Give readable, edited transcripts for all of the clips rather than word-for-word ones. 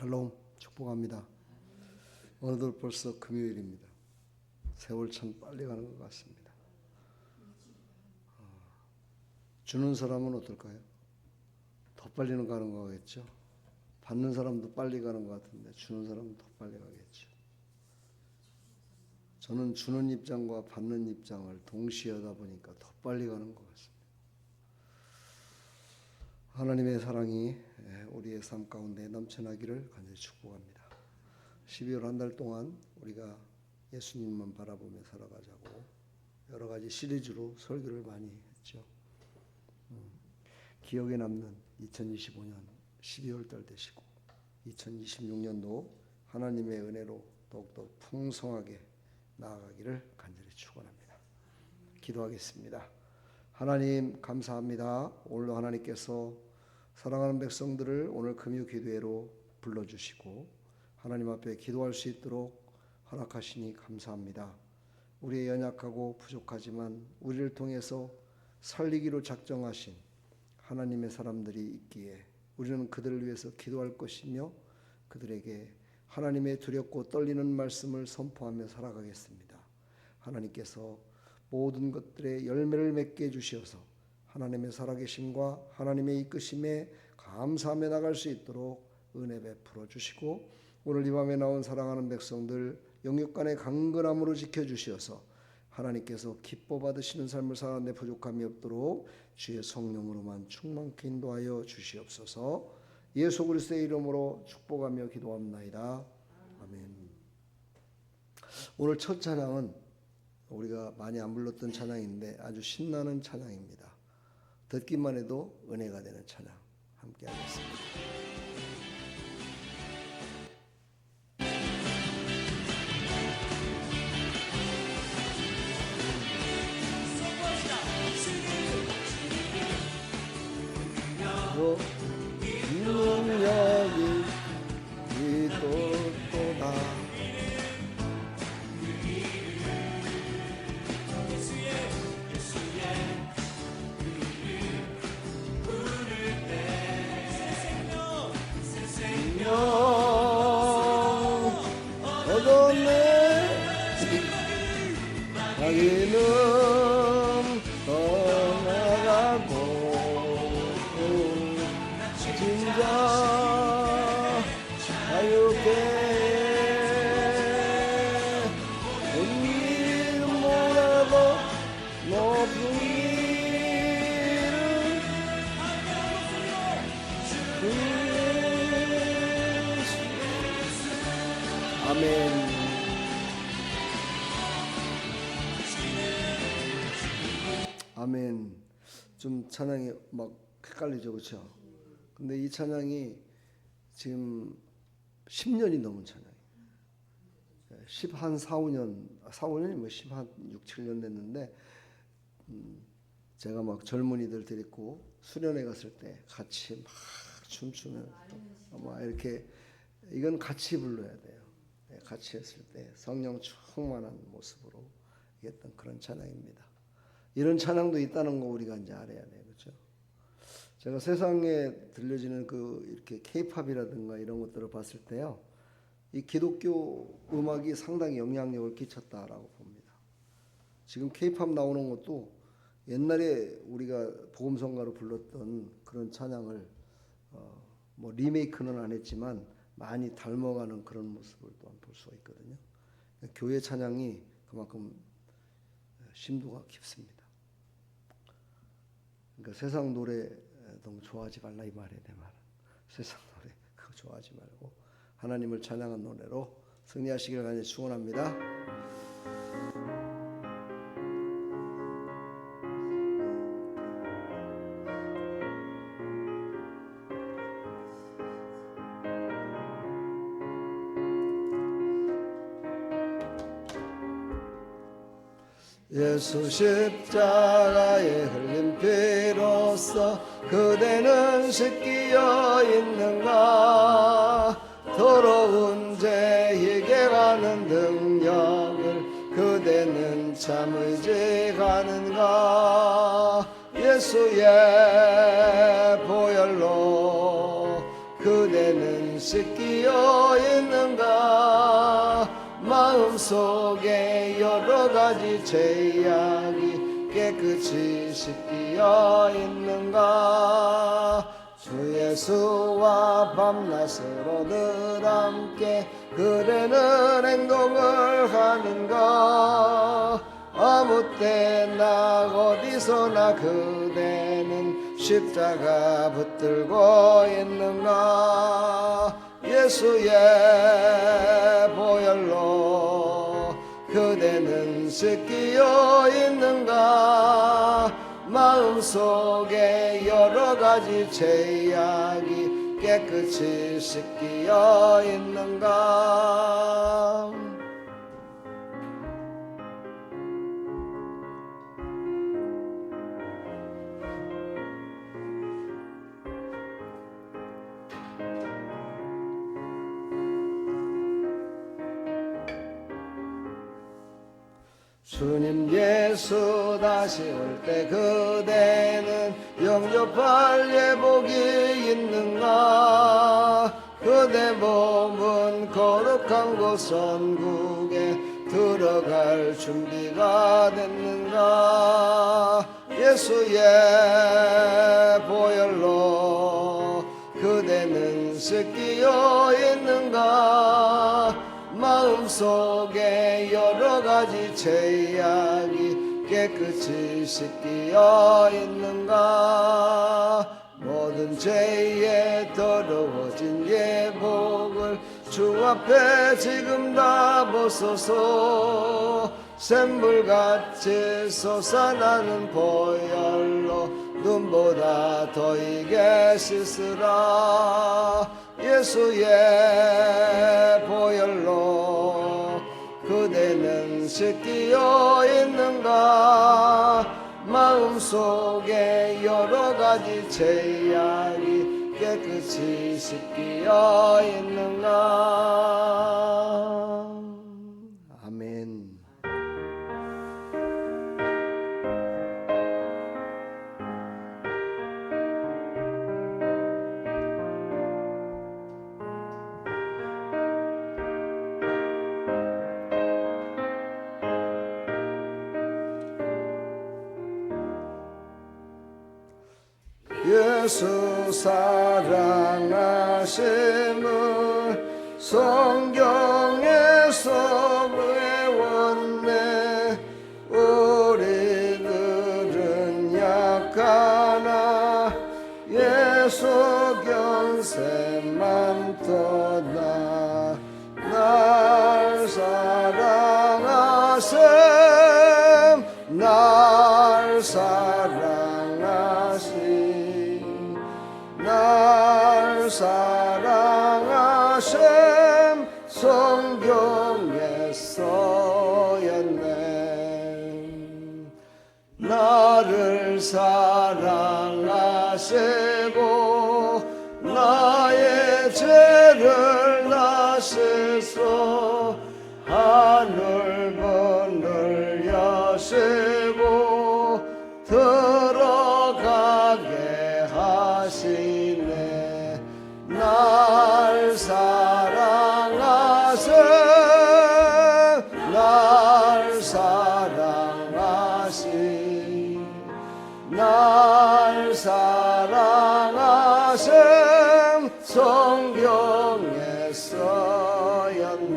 샬롬 축복합니다. 어느덧 벌써 금요일입니다. 세월 참 빨리 가는 것 같습니다. 주는 사람은 어떨까요? 더 빨리는 가는 것 같겠죠. 받는 사람도 빨리 가는 것 같은데 주는 사람은 더 빨리 가겠죠. 저는 주는 입장과 받는 입장을 동시에 하다 보니까 더 빨리 가는 것 같습니다. 하나님의 사랑이 우리의 삶 가운데 넘쳐나기를 간절히 축복합니다. 12월 한 달 동안 우리가 예수님만 바라보며 살아가자고 여러 가지 시리즈로 설교를 많이 했죠. 기억에 남는 2025년 12월 달 되시고 2026년도 하나님의 은혜로 더욱더 풍성하게 나아가기를 간절히 축원합니다. 기도하겠습니다. 하나님 감사합니다. 오늘도 하나님께서 사랑하는 백성들을 오늘 금요 기도회로 불러주시고 하나님 앞에 기도할 수 있도록 허락하시니 감사합니다. 우리의 연약하고 부족하지만 우리를 통해서 살리기로 작정하신 하나님의 사람들이 있기에 우리는 그들을 위해서 기도할 것이며 그들에게 하나님의 두렵고 떨리는 말씀을 선포하며 살아가겠습니다. 하나님께서 모든 것들의 열매를 맺게 해주시어서 하나님의 살아계심과 하나님의 이끄심에 감사하며 나갈 수 있도록 은혜 베풀어 주시고 오늘 이 밤에 나온 사랑하는 백성들 영육간의 강건함으로 지켜주시어서 하나님께서 기뻐 받으시는 삶을 사는 데 부족함이 없도록 주의 성령으로만 충만케 인도하여 주시옵소서. 예수 그리스도의 이름으로 축복하며 기도합나이다. 아멘. 오늘 첫 찬양은 우리가 많이 안 불렀던 찬양인데 아주 신나는 찬양입니다. 듣기만 해도 은혜가 되는 찬양 함께 하겠습니다. 능력이 있도다. 얻었네 자기는 떠나가고 진짜 자유케 은밀 몰아도 높은 아멘. 아멘. 좀 찬양이 막 헷갈리죠, 그렇죠? 근데 이 찬양이 지금 10년이 넘은 찬양이에요. 4, 5년이 뭐 6, 7년 됐는데 제가 막 젊은이들 데리고 수련회 갔을 때 같이 막 춤추는 막 이렇게 이건 같이 불러야 돼요. 같이 했을 때 성령 충만한 모습으로 했던 그런 찬양입니다. 이런 찬양도 있다는 거 우리가 이제 알아야 돼요, 그렇죠? 제가 세상에 들려지는 그 이렇게 K-팝이라든가 이런 것들을 봤을 때요, 이 기독교 음악이 상당히 영향력을 끼쳤다라고 봅니다. 지금 K-팝 나오는 것도 옛날에 우리가 복음성가로 불렀던 그런 찬양을 뭐 리메이크는 안 했지만 많이 닮아가는 그런 모습을 또한 볼 수가 있거든요. 교회 찬양이 그만큼 심도가 깊습니다. 그러니까 세상 노래 너무 좋아하지 말라 이 말이에요. 내 말은 세상 노래 그거 좋아하지 말고 하나님을 찬양한 노래로 승리하시기를 간절히 축원합니다. 예수 십자가에 흘린 피로써 그대는 씻기어 있는가. 더러운 죄에게 가는 능력을 그대는 참 의지하는가. 예수의 보혈로 그대는 씻기어 마음속에 여러 가지 죄악이 깨끗이 씻기어 있는가? 주 예수와 밤낮으로 늘 함께 그대는 행동을 하는가? 아무 때나 어디서나 그대는 십자가 붙들고 있는가? 예수의 보혈로 그대는 씻기어 있는가? 마음속에 여러 가지 죄악이 깨끗이 씻기어 있는가? 주님 예수 다시 올 때 그대는 영접할 예복이 있는가? 그대 몸은 거룩한 곳 선국에 들어갈 준비가 됐는가? 예수의 보혈로 그대는 씻기어 있는가? 마음속에 여러 가지 죄악이 깨끗이 씻기어 있는가? 모든 죄에 더러워진 예복을 주 앞에 지금 다 벗어서 샘물같이 솟아나는 보혈로 눈보다 더 이게 씻으라. 예수의 보혈로 그대는 씻기어 있는가? 마음속에 여러 가지 죄악이 깨끗이 씻기어 있는가? 아멘. 예수 사랑하심을 성경에서 외웠네. 우리들은 약하나 예수 견세만 떠나 날 사랑하심 날 사랑하심 날 사랑하심 성경에 써였네. 나를 사랑하시고 나의 죄를 나시소 하늘문을 여시고 들어가게 하시네. 날 사랑하세 날 사랑하시 날 사랑하심 성경에 써였네.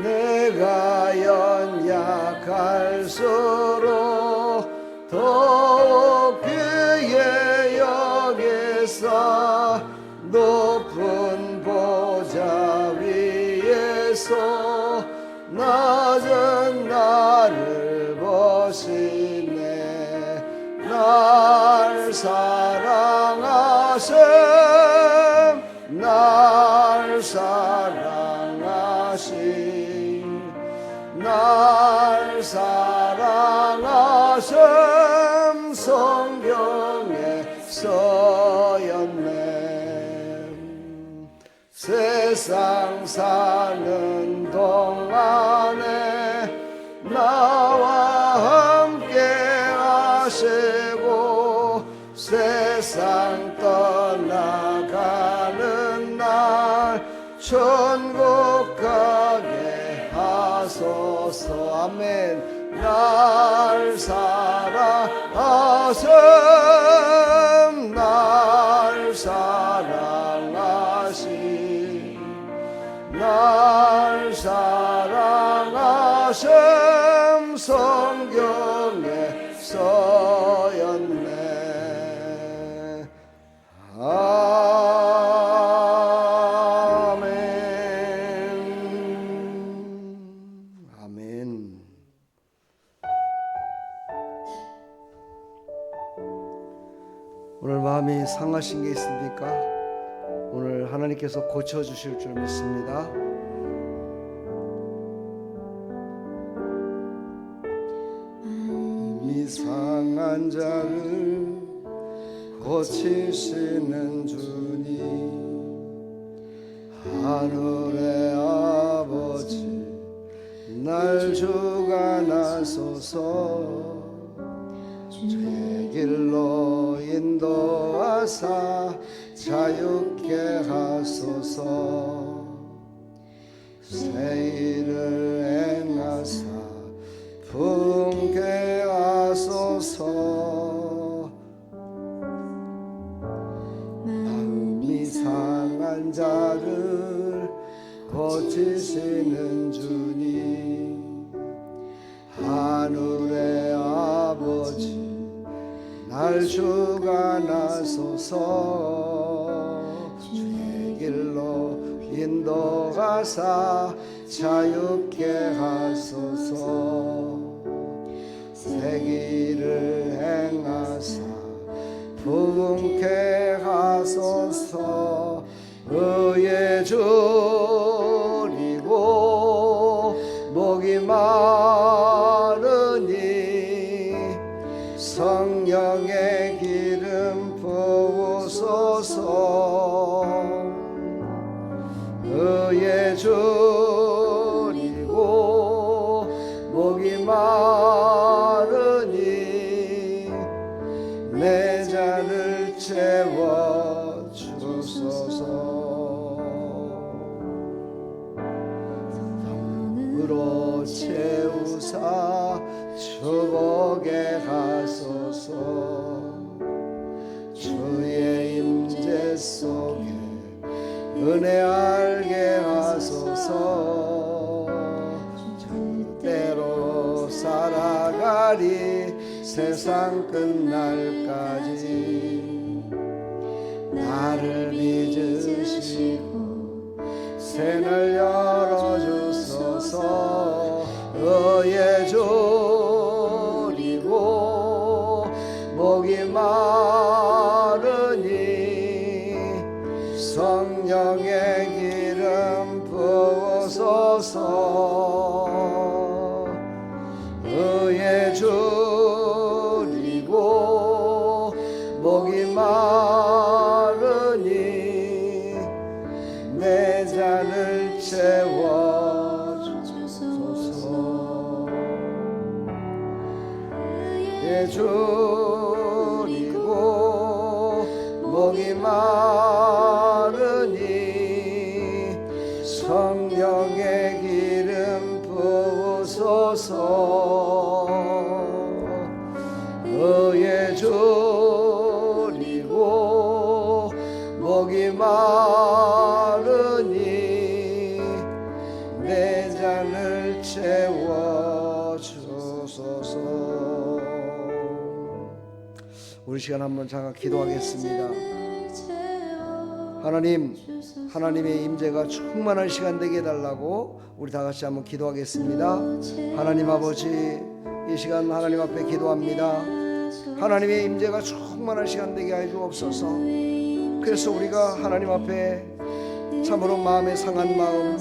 내가 연약할수록 더욱 귀히 여기사 높은 보좌 위에서 낮은 나를 보시네. 날 사랑하심 날 사랑하심 날 사랑하심 성경에 써 세상 사는 동안에 나와 함께 하시고 세상 떠나가는 날 천국 가게 하소서. 아멘. 날 사랑하심 날 사랑하심 날 사랑하심 성경에 써였네. 아멘. 아멘. 오늘 마음이 상하신 게 있습니까? 오늘 하나님께서 고쳐주실 줄 믿습니다. 마음이 상한 자를 고치시는 주님, 하늘의 아버지 날 주관하소서. 제 길로 인도하사 자유케 하소서. 새 일을 행하사 부흥케 하소서. 마음이 상한 자를 고치시는 주님, 하늘의 아버지 날 주관하소서. 주의 길로 인도하사 자유케 하소서. 새 길을 행하사 부흥케 하소서. 의의 줄이고 목이 마르니 성령의 기름 부으소서. 의의 줄이고 목이 마르니 내 잔을 채워 주소서. 성령으로 채우사 주복에 하소서. 주의 임재 속에 은혜 알게 하소서. 절대로 살아가리 세상 끝날까지. 나를 믿으시고 새날 열어주소서. 의의 줄이고 목이 마르니 성령의 기름 부으소서. 의의 줄이고 목이 마르니 내 잔을 채워주소서. 의의 줄이고 목이 마르니 성령의 기름 부으소서. 의의 줄이고 목이 마르니 내 잔을 채워주소서. 우리 시간 한번 잠깐 기도하겠습니다. 하나님, 하나님의 임재가 충만한 시간 되게 해달라고 우리 다 같이 한번 기도하겠습니다. 하나님 아버지, 이 시간 하나님 앞에 기도합니다. 하나님의 임재가 충만한 시간 되게 해 주옵소서. 그래서 우리가 하나님 앞에 참으로 마음에 상한 마음,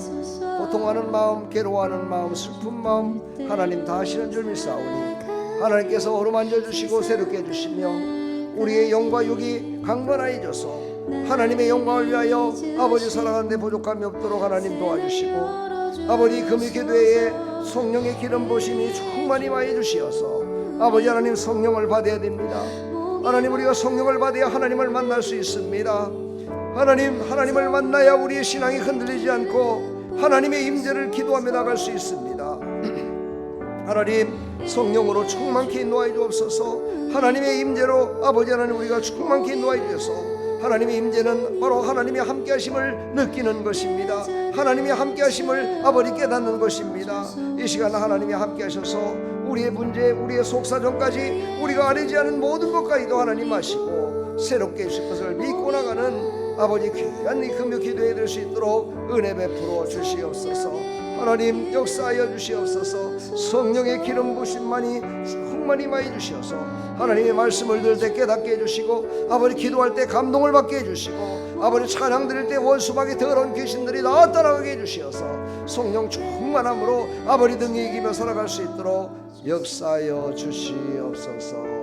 고통하는 마음, 괴로워하는 마음, 슬픈 마음 하나님 다 아시는 줄 믿사오니 하나님께서 어루만져 주시고 새롭게 해주시며 우리의 영과 육이 강건하여져서 하나님의 영광을 위하여 아버지 살아가는데 부족함이 없도록 하나님 도와주시고, 아버지 금요기도회에 성령의 기름 부으심이 충만히 많이 주시어서 아버지 하나님 성령을 받아야 됩니다. 하나님, 우리가 성령을 받아야 하나님을 만날 수 있습니다. 하나님을 만나야 우리의 신앙이 흔들리지 않고 하나님의 임재를 기도하며 나갈 수 있습니다. 하나님, 성령으로 충만케 인도하여 주옵소서. 하나님의 임재로 아버지 하나님 우리가 충만케 인도하여 주셔서 하나님의 임재는 바로 하나님의 함께하심을 느끼는 것입니다. 하나님의 함께하심을 아버지 깨닫는 것입니다. 이 시간 하나님이 함께하셔서 우리의 문제, 우리의 속사정까지 우리가 알지 않은 모든 것까지도 하나님 아시고 새롭게 해주실 것을 믿고 나가는 아버지 귀한 이 금요기도회 될 수 있도록 은혜 베풀어 주시옵소서. 하나님 역사하여 주시옵소서. 성령의 기름 부심만이 충만히 많이 주시어서 하나님의 말씀을 들을 때 깨닫게 해주시고, 아버지 기도할 때 감동을 받게 해주시고, 아버지 찬양 드릴 때 원수막이 더러운 귀신들이 다 떠나가게 해주시어서 성령 충만함으로 아버지 등에 이기며 살아갈 수 있도록 역사하여 주시옵소서.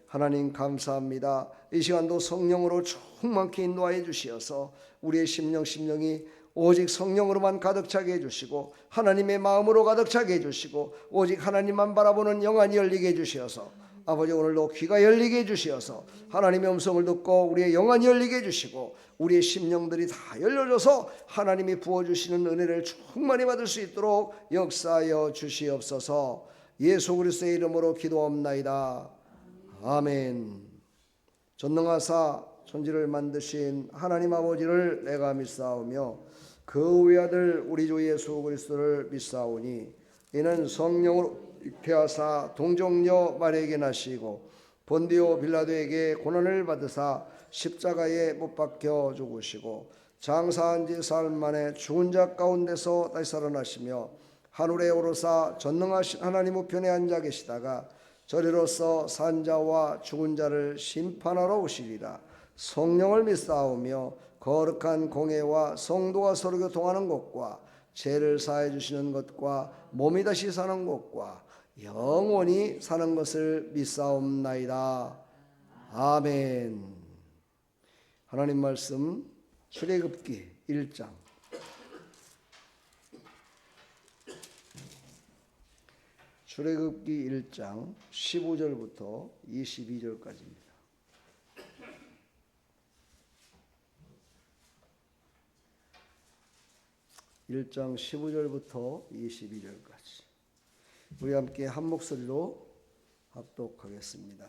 하나님 감사합니다. 이 시간도 성령으로 충만케 인도하여 주시어서 우리의 심령이 오직 성령으로만 가득 차게 해주시고 하나님의 마음으로 가득 차게 해주시고 오직 하나님만 바라보는 영안이 열리게 해주시어서 아버지 오늘도 귀가 열리게 해주시어서 하나님의 음성을 듣고 우리의 영안이 열리게 해주시고 우리의 심령들이 다 열려져서 하나님이 부어주시는 은혜를 충만히 받을 수 있도록 역사하여 주시옵소서. 예수 그리스도의 이름으로 기도합나이다. 아멘. 전능하사 천지를 만드신 하나님 아버지를 내가 믿사오며 그 외아들 우리 주 예수 그리스도를 믿사오니 이는 성령으로 잉태하사 동정녀 마리아에게 나시고 본디오 빌라도에게 고난을 받으사 십자가에 못 박혀 죽으시고 장사한 지 사흘 만에 죽은 자 가운데서 다시 살아나시며 하늘에 오르사 전능하신 하나님 우편에 앉아 계시다가 저리로서 산자와 죽은 자를 심판하러 오시리라. 성령을 믿사오며 거룩한 공회와 성도가 서로 교통하는 것과 죄를 사해 주시는 것과 몸이 다시 사는 것과 영원히 사는 것을 믿사옵나이다. 아멘. 하나님 말씀 출애굽기 1장 출애굽기 1장 15절부터 22절까지입니다. 1장 15절부터 22절까지 우리 함께 한 목소리로 합독하겠습니다.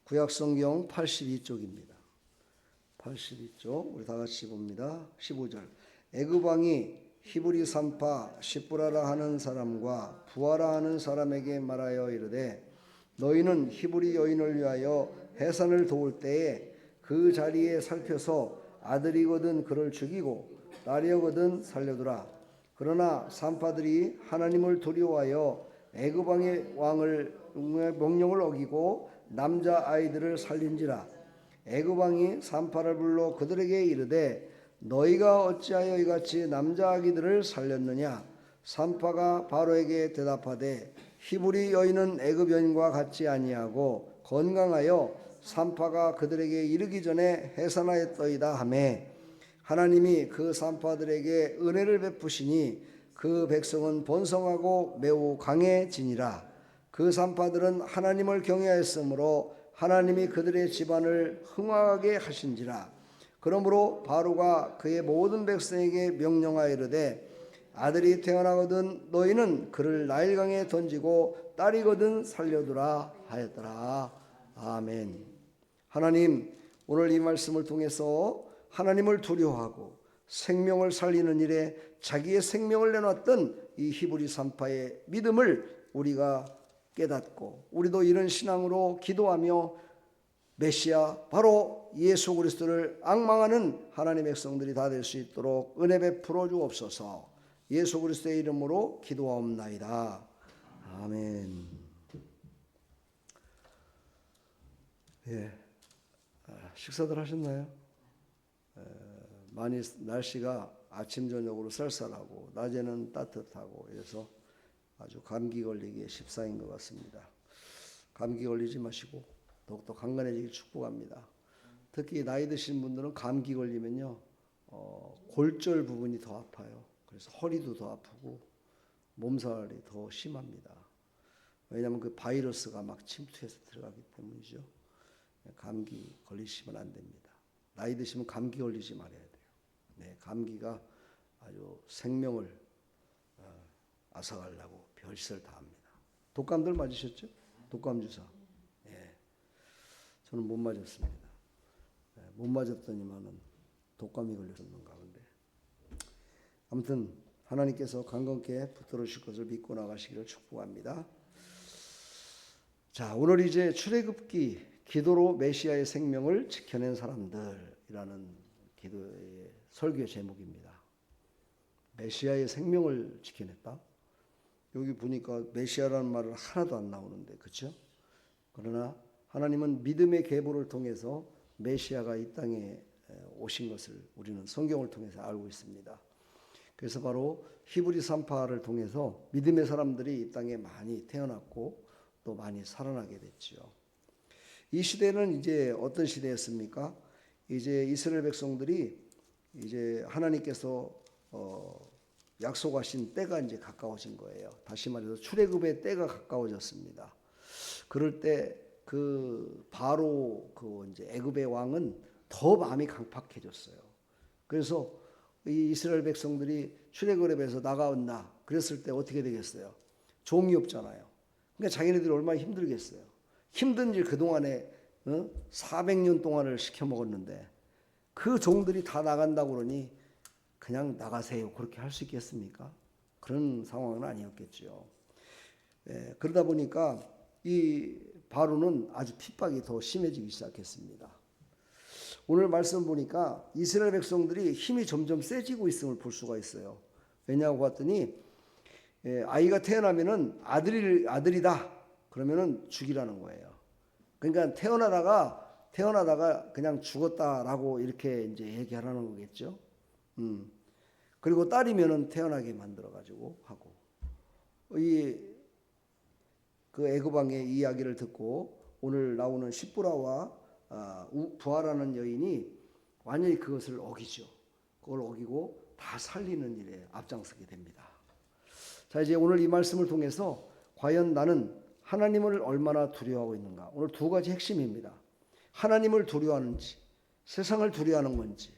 구약성경 82쪽입니다. 82쪽 우리 다 같이 봅니다. 15절. 애굽 왕이 히브리 산파 시브라라 하는 사람과 부하라 하는 사람에게 말하여 이르되 너희는 히브리 여인을 위하여 해산을 도울 때에 그 자리에 살펴서 아들이거든 그를 죽이고 딸이거든 살려두라. 그러나 산파들이 하나님을 두려워하여 애굽 왕의 명령을 어기고 남자 아이들을 살린지라. 애굽 왕이 산파를 불러 그들에게 이르되 너희가 어찌하여 이같이 남자 아기들을 살렸느냐. 산파가 바로에게 대답하되 히브리 여인은 애굽 여인과 같지 아니하고 건강하여 산파가 그들에게 이르기 전에 해산하였더이다 하매 하나님이 그 산파들에게 은혜를 베푸시니 그 백성은 번성하고 매우 강해지니라. 그 산파들은 하나님을 경외하였으므로 하나님이 그들의 집안을 흥왕하게 하신지라. 그러므로 바로가 그의 모든 백성에게 명령하여 이르되 아들이 태어나거든 너희는 그를 나일강에 던지고 딸이거든 살려두라 하였더라. 아멘. 하나님, 오늘 이 말씀을 통해서 하나님을 두려워하고 생명을 살리는 일에 자기의 생명을 내놨던 이 히브리 산파의 믿음을 우리가 깨닫고 우리도 이런 신앙으로 기도하며 메시아 바로 예수 그리스도를 앙망하는 하나님의 백성들이 다 될 수 있도록 은혜 베풀어 주옵소서. 예수 그리스도의 이름으로 기도하옵나이다. 아멘. 예, 식사들 하셨나요? 많이 날씨가 아침 저녁으로 쌀쌀하고 낮에는 따뜻하고 그래서 아주 감기 걸리기에 십상인 것 같습니다. 감기 걸리지 마시고 더욱더 강건해지길 축복합니다. 특히 나이 드신 분들은 감기 걸리면요, 골절 부분이 더 아파요. 그래서 허리도 더 아프고 몸살이 더 심합니다. 왜냐하면 그 바이러스가 막 침투해서 들어가기 때문이죠. 감기 걸리시면 안 됩니다. 나이 드시면 감기 걸리지 말아야 돼요. 네, 감기가 아주 생명을 앗아가려고 별짓을 다 합니다. 독감들 맞으셨죠? 독감 주사. 예, 저는 못 맞았습니다. 못 맞았더니만은 독감이 걸렸었는가 본데. 아무튼 하나님께서 강건케 붙들어 주실 것을 믿고 나가시기를 축복합니다. 자, 오늘 이제 출애굽기 기도로 메시아의 생명을 지켜낸 사람들이라는 기도의 설교 제목입니다. 메시아의 생명을 지켜냈다. 여기 보니까 메시아라는 말은 하나도 안 나오는데, 그렇죠? 그러나 하나님은 믿음의 계보를 통해서 메시아가 이 땅에 오신 것을 우리는 성경을 통해서 알고 있습니다. 그래서 바로 히브리 3파를 통해서 믿음의 사람들이 이 땅에 많이 태어났고 또 많이 살아나게 됐죠. 이 시대는 이제 어떤 시대였습니까? 이제 이스라엘 백성들이 이제 하나님께서 약속하신 때가 이제 가까워진 거예요. 다시 말해서 출애굽의 때가 가까워졌습니다. 그럴 때 그 바로 그 이제 애굽의 왕은 더 마음이 강팍해졌어요. 그래서 이 이스라엘 백성들이 출애굽에서 나가온다 그랬을 때 어떻게 되겠어요? 종이 없잖아요. 그러니까 자기네들이 얼마나 힘들겠어요. 힘든 일 그동안에 400년 동안을 시켜 먹었는데 그 종들이 다 나간다고 그러니 그냥 나가세요. 그렇게 할 수 있겠습니까? 그런 상황은 아니었겠죠. 예, 그러다 보니까 이 바로는 아주 핍박이 더 심해지기 시작했습니다. 오늘 말씀 보니까 이스라엘 백성들이 힘이 점점 세지고 있음을 볼 수가 있어요. 왜냐하고 봤더니 아이가 태어나면은 아들이다 그러면은 죽이라는 거예요. 그러니까 태어나다가 그냥 죽었다라고 이렇게 이제 얘기하라는 거겠죠. 그리고 딸이면은 태어나게 만들어 가지고 하고 그 애굽 왕의 이야기를 듣고 오늘 나오는 시브라와 부하라는 여인이 완전히 그것을 어기죠. 그걸 어기고 다 살리는 일에 앞장서게 됩니다. 자, 이제 오늘 이 말씀을 통해서 과연 나는 하나님을 얼마나 두려워하고 있는가? 오늘 두 가지 핵심입니다. 하나님을 두려워하는지, 세상을 두려워하는 건지,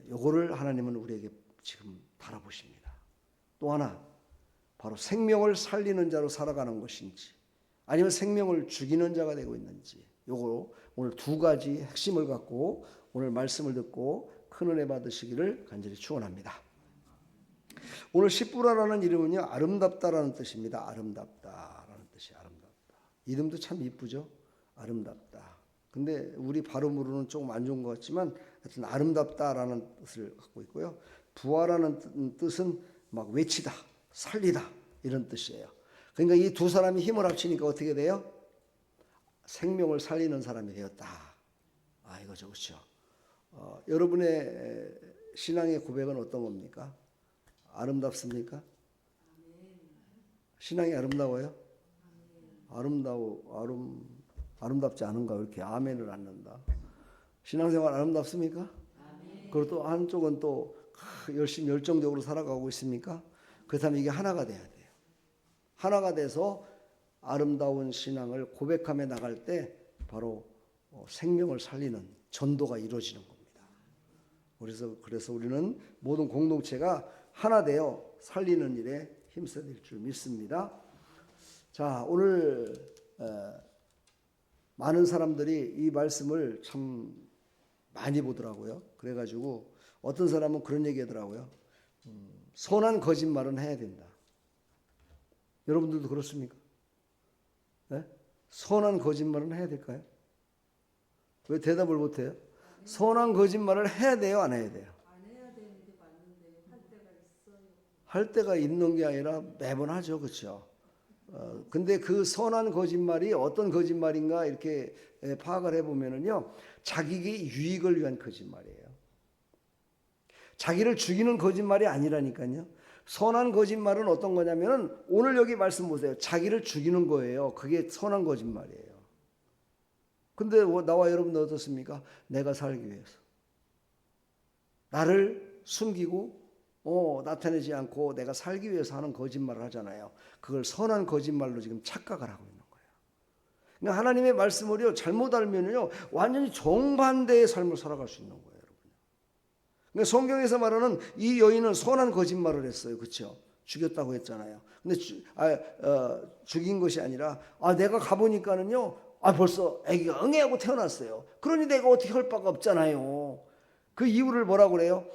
요거를 하나님은 우리에게 지금 바라보십니다. 또 하나, 바로 생명을 살리는 자로 살아가는 것인지, 아니면 생명을 죽이는 자가 되고 있는지, 요거 오늘 두 가지 핵심을 갖고 오늘 말씀을 듣고 큰 은혜 받으시기를 간절히 축원합니다. 오늘 시브라라는 이름은요, 아름답다라는 뜻입니다. 아름답다라는 뜻이 아름답다. 이름도 참 이쁘죠? 아름답다. 근데 우리 발음으로는 조금 안 좋은 것 같지만 하여튼 아름답다라는 뜻을 갖고 있고요. 부하라는 뜻은 막 외치다, 살리다 이런 뜻이에요. 그러니까 이 두 사람이 힘을 합치니까 어떻게 돼요? 생명을 살리는 사람이 되었다. 이거죠, 그렇죠? 여러분의 신앙의 고백은 어떤 겁니까? 아름답습니까? 신앙이 아름다워요? 아름답지 않은가? 왜 이렇게 아멘을 안 넣는다? 신앙생활 아름답습니까? 그리고 또 한쪽은 또 열심히 열정적으로 살아가고 있습니까? 그렇다면 이게 하나가 돼야 돼요. 하나가 돼서 아름다운 신앙을 고백하며 나갈 때 바로 생명을 살리는 전도가 이루어지는 겁니다. 그래서 우리는 모든 공동체가 하나 되어 살리는 일에 힘써야 될 줄 믿습니다. 자, 오늘 많은 사람들이 이 말씀을 참 많이 보더라고요. 그래가지고 어떤 사람은 그런 얘기 하더라고요. 선한 거짓말은 해야 된다. 여러분들도 그렇습니까? 네? 선한 거짓말은 해야 될까요? 왜 대답을 못해요? 선한 거짓말을 해야 돼요, 안 해야 돼요? 안 해야 되는 게 맞는데 할 때가 있어요. 할 때가 있는 게 아니라 매번 하죠, 그렇죠? 근데 그 선한 거짓말이 어떤 거짓말인가 이렇게 파악을 해보면은요, 자기의 유익을 위한 거짓말이에요. 자기를 죽이는 거짓말이 아니라니까요. 선한 거짓말은 어떤 거냐면은 오늘 여기 말씀 보세요. 자기를 죽이는 거예요. 그게 선한 거짓말이에요. 근데 나와 여러분들 어떻습니까? 내가 살기 위해서 나를 숨기고 나타내지 않고 내가 살기 위해서 하는 거짓말을 하잖아요. 그걸 선한 거짓말로 지금 착각을 하고 있는 거예요. 그러니까 하나님의 말씀을요 잘못 알면요 완전히 정반대의 삶을 살아갈 수 있는 거예요, 여러분. 그러니까 성경에서 말하는 이 여인은 선한 거짓말을 했어요, 그렇죠? 죽였다고 했잖아요. 근데 죽인 것이 아니라 내가 가보니까는요 벌써 아기가 응애하고 태어났어요. 그러니 내가 어떻게 할 바가 없잖아요. 그 이유를 뭐라고 그래요?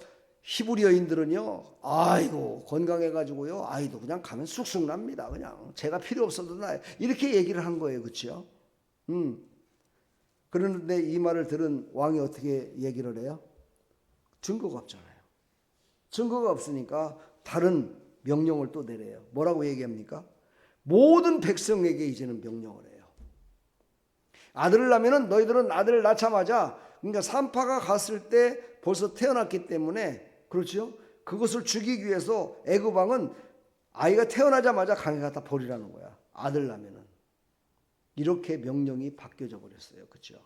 히브리 여인들은요, 아이고 건강해가지고요, 아이도 그냥 가면 쑥쑥 납니다. 그냥 제가 필요 없어도 나요. 이렇게 얘기를 한 거예요, 그렇죠? 그런데 이 말을 들은 왕이 어떻게 얘기를 해요? 증거가 없잖아요. 증거가 없으니까 다른 명령을 또 내려요. 뭐라고 얘기합니까? 모든 백성에게 이제는 명령을 해요. 아들을 낳으면 너희들은 아들을 낳자마자, 그러니까 산파가 갔을 때 벌써 태어났기 때문에, 그렇죠? 그것을 죽이기 위해서 애굽 왕은 아이가 태어나자마자 강에 갖다 버리라는 거야. 아들 낳으면은. 이렇게 명령이 바뀌어져 버렸어요. 그렇죠?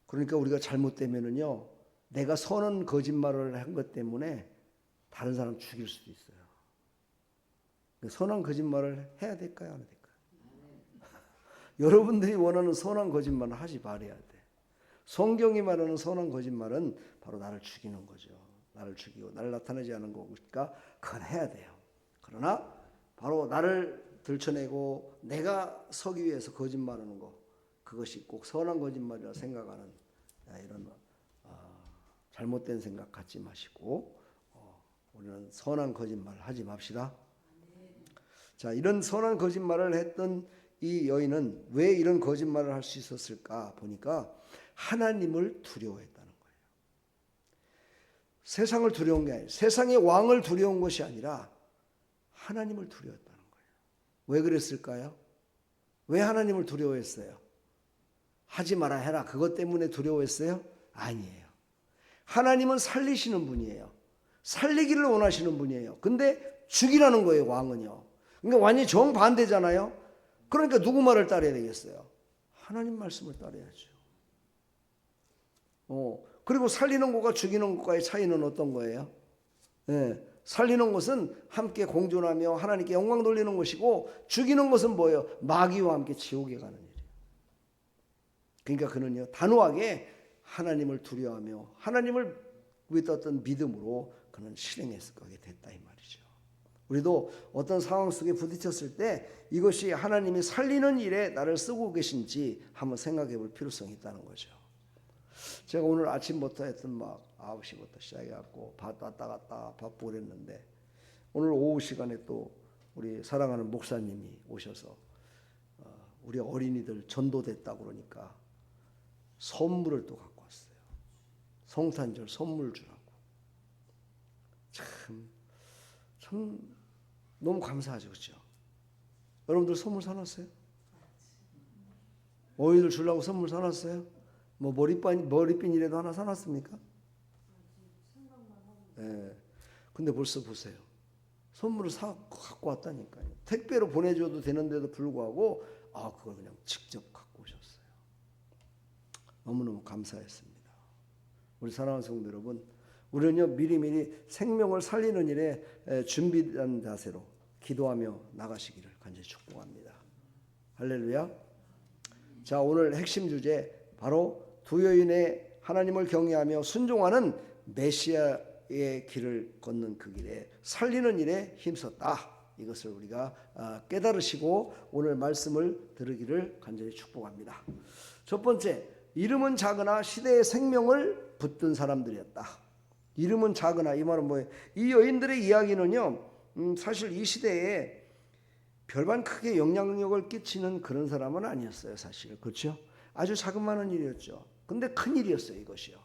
그러니까 우리가 잘못되면은요, 내가 선한 거짓말을 한 것 때문에 다른 사람 죽일 수도 있어요. 선한 거짓말을 해야 될까요? 안 해야 될까요? 여러분들이 원하는 선한 거짓말은 하지 말아야 돼. 성경이 말하는 선한 거짓말은 바로 나를 죽이는 거죠. 나를 죽이고 나를 나타내지 않은 거니까 그건 해야 돼요. 그러나 바로 나를 들춰내고 내가 서기 위해서 거짓말하는 거, 그것이 꼭 선한 거짓말이라 생각하는 이런 잘못된 생각 갖지 마시고 우리는 선한 거짓말 하지 맙시다. 자, 이런 선한 거짓말을 했던 이 여인은 왜 이런 거짓말을 할 수 있었을까 보니까 하나님을 두려워했다는 거예요. 세상을 두려운 게 아니라, 세상의 왕을 두려운 것이 아니라 하나님을 두려웠다는 거예요. 왜 그랬을까요? 왜 하나님을 두려워했어요? 하지 마라 해라, 그것 때문에 두려워했어요? 아니에요. 하나님은 살리시는 분이에요. 살리기를 원하시는 분이에요. 근데 죽이라는 거예요, 왕은요. 그러니까 완전히 정반대잖아요. 그러니까 누구 말을 따라야 되겠어요? 하나님 말씀을 따라야죠. 그리고 살리는 것과 죽이는 것과의 차이는 어떤 거예요? 살리는 것은 함께 공존하며 하나님께 영광 돌리는 것이고, 죽이는 것은 뭐예요? 마귀와 함께 지옥에 가는 일이에요. 그러니까 그는요 단호하게 하나님을 두려워하며 하나님을 믿었던 믿음으로 그는 실행하게 됐다, 이 말이죠. 우리도 어떤 상황 속에 부딪혔을 때 이것이 하나님이 살리는 일에 나를 쓰고 계신지 한번 생각해 볼 필요성이 있다는 거죠. 제가 오늘 아침부터 했던 9시부터 시작해갖고 왔다 갔다 바쁘고 그랬는데, 오늘 오후 시간에 또 우리 사랑하는 목사님이 오셔서 우리 어린이들 전도됐다고 그러니까 선물을 또 갖고 왔어요. 성탄절 선물 주라고. 참 너무 감사하죠, 그렇죠? 여러분들 선물 사놨어요? 어린이들 주려고 선물 사놨어요? 뭐 머리핀이라도 하나 사놨습니까? 네. 근데 벌써 보세요. 선물을 갖고 왔다니까요. 택배로 보내줘도 되는데도 불구하고 그걸 그냥 직접 갖고 오셨어요. 너무너무 감사했습니다. 우리 사랑하는 성도 여러분, 우리는요 미리미리 생명을 살리는 일에 준비한 자세로 기도하며 나가시기를 간절히 축복합니다. 할렐루야. 자, 오늘 핵심 주제 바로 두 여인의 하나님을 경외하며 순종하는 메시아의 길을 걷는 그 길에 살리는 일에 힘썼다. 이것을 우리가 깨달으시고 오늘 말씀을 들으기를 간절히 축복합니다. 첫 번째, 이름은 작으나 시대의 생명을 붙든 사람들이었다. 이름은 작으나, 이 말은 뭐예요? 이 여인들의 이야기는요 사실 이 시대에 별반 크게 영향력을 끼치는 그런 사람은 아니었어요, 사실. 그렇죠? 아주 자그마한 일이었죠. 근데 큰 일이었어요, 이것이요.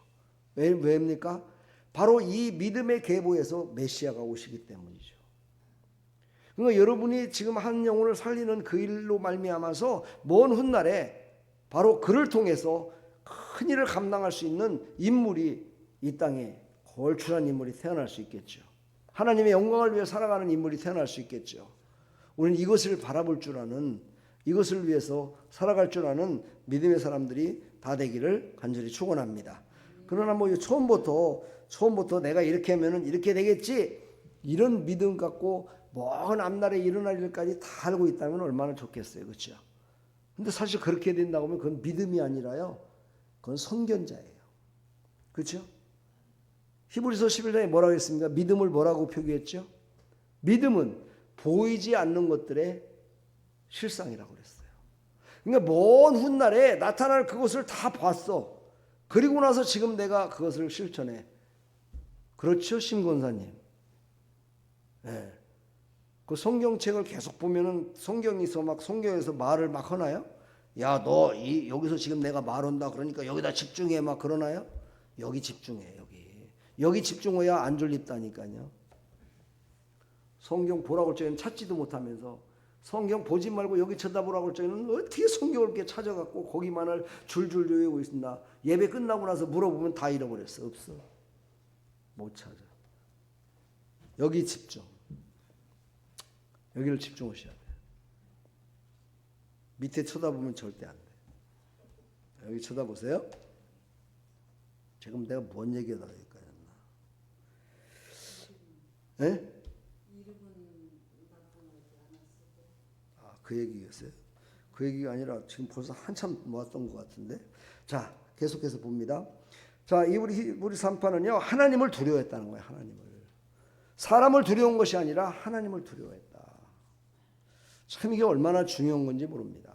왜입니까? 바로 이 믿음의 계보에서 메시아가 오시기 때문이죠. 그러니까 여러분이 지금 한 영혼을 살리는 그 일로 말미암아서 먼 훗날에 바로 그를 통해서 큰 일을 감당할 수 있는 인물이 이 땅에 걸출한 인물이 태어날 수 있겠죠. 하나님의 영광을 위해 살아가는 인물이 태어날 수 있겠죠. 우리는 이것을 바라볼 줄 아는 이것을 위해서 살아갈 줄 아는 믿음의 사람들이 다 되기를 간절히 축원합니다. 그러나 뭐 처음부터 내가 이렇게 하면은 이렇게 되겠지, 이런 믿음 갖고 먼 앞날에 일어날 일까지 다 알고 있다면 얼마나 좋겠어요. 그렇죠? 근데 사실 그렇게 된다고 하면 그건 믿음이 아니라요, 그건 선견자예요. 그렇죠? 히브리서 11장에 뭐라고 했습니까? 믿음을 뭐라고 표기했죠? 믿음은 보이지 않는 것들의 실상이라고 그랬어요. 그러니까 먼 훗날에 나타날 그것을 다 봤어. 그리고 나서 지금 내가 그것을 실천해. 그렇죠, 심권사님? 네. 그 성경책을 계속 보면은 성경에서 말을 막 하나요? 야, 너 여기서 지금 내가 말한다 그러니까 여기다 집중해 막 그러나요? 여기 집중해. 여기 집중해야 안 졸립다니까요. 성경 보라고 할 적에는 찾지도 못하면서, 성경 보지 말고 여기 쳐다보라고 할 적에는 어떻게 성경을 이렇게 찾아갖고 거기만을 줄줄 외우고 있나. 예배 끝나고 나서 물어보면 다 잃어버렸어. 없어. 못 찾아. 여기 집중. 여기를 집중하셔야 돼. 밑에 쳐다보면 절대 안 돼. 여기 쳐다보세요. 지금 내가 뭔 얘기하다 보니까 예? 그 얘기였어요. 그 얘기가 아니라 지금 벌써 한참 모았던 것 같은데. 자, 계속해서 봅니다. 자, 우리 3파는요, 하나님을 두려워했다는 거예요. 하나님을. 사람을 두려운 것이 아니라 하나님을 두려워했다. 참 이게 얼마나 중요한 건지 모릅니다.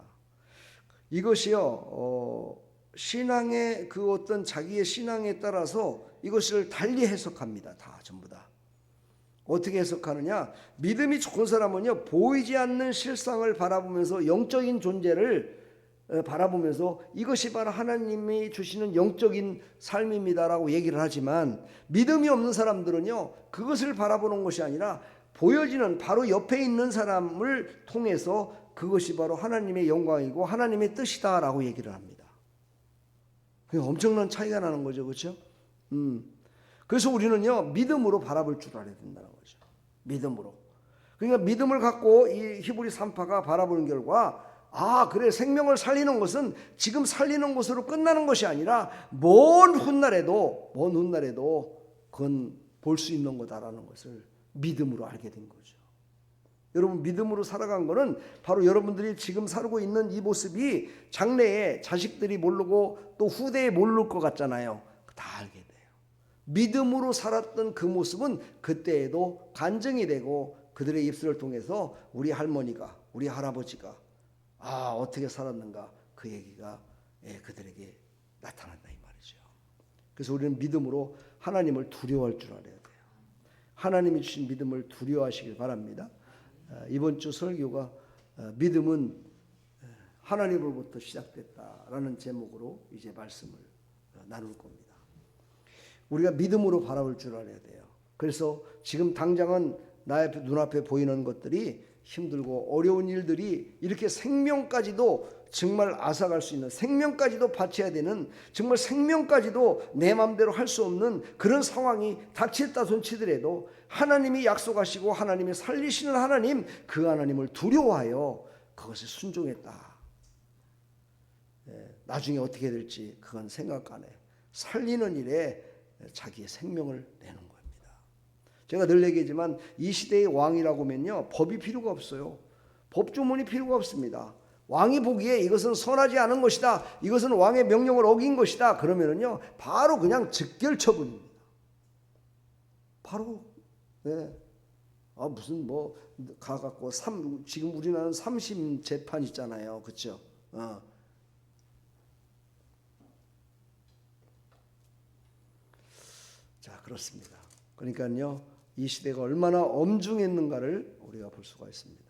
이것이요, 신앙의 그 어떤 자기의 신앙에 따라서 이것을 달리 해석합니다. 다 전부 다. 어떻게 해석하느냐? 믿음이 좋은 사람은요, 보이지 않는 실상을 바라보면서 영적인 존재를 바라보면서 이것이 바로 하나님이 주시는 영적인 삶입니다라고 얘기를 하지만, 믿음이 없는 사람들은요, 그것을 바라보는 것이 아니라 보여지는 바로 옆에 있는 사람을 통해서 그것이 바로 하나님의 영광이고 하나님의 뜻이다라고 얘기를 합니다. 엄청난 차이가 나는 거죠. 그렇죠? 그래서 우리는요, 믿음으로 바라볼 줄 알아야 된다는 거죠. 믿음으로. 그러니까 믿음을 갖고 이 히브리 3파가 바라보는 결과, 아, 그래, 생명을 살리는 것은 지금 살리는 것으로 끝나는 것이 아니라 먼 훗날에도 그건 볼 수 있는 거다라는 것을 믿음으로 알게 된 거죠. 여러분, 믿음으로 살아간 거는 바로 여러분들이 지금 살고 있는 이 모습이 장래에 자식들이 모르고 또 후대에 모를 것 같잖아요. 다 알게 돼요. 믿음으로 살았던 그 모습은 그때에도 간증이 되고, 그들의 입술을 통해서 우리 할머니가, 우리 할아버지가 어떻게 살았는가, 그 얘기가 그들에게 나타난다 이 말이죠. 그래서 우리는 믿음으로 하나님을 두려워할 줄 알아야 돼요. 하나님이 주신 믿음을 두려워하시길 바랍니다. 이번 주 설교가 믿음은 하나님으로부터 시작됐다라는 제목으로 이제 말씀을 나눌 겁니다. 우리가 믿음으로 바라볼 줄 알아야 돼요. 그래서 지금 당장은 나의 눈앞에 보이는 것들이 힘들고 어려운 일들이 이렇게 생명까지도 정말 앗아갈 수 있는, 생명까지도 바쳐야 되는, 정말 생명까지도 내 마음대로 할 수 없는 그런 상황이 닥쳤다 손치더라도 하나님이 약속하시고 하나님이 살리시는 하나님, 그 하나님을 두려워하여 그것에 순종했다. 나중에 어떻게 될지 그건 생각 안 해. 살리는 일에 자기의 생명을 내는 겁니다. 제가 늘 얘기하지만 이 시대의 왕이라고 하면요, 법이 필요가 없어요. 법조문이 필요가 없습니다. 왕이 보기에 이것은 선하지 않은 것이다, 이것은 왕의 명령을 어긴 것이다, 그러면은요 바로 그냥 즉결 처분입니다. 바로 무슨 뭐 가갖고 지금 우리나라는 3심 재판 있잖아요. 그렇죠? 자, 그렇습니다. 그러니까요, 이 시대가 얼마나 엄중했는가를 우리가 볼 수가 있습니다.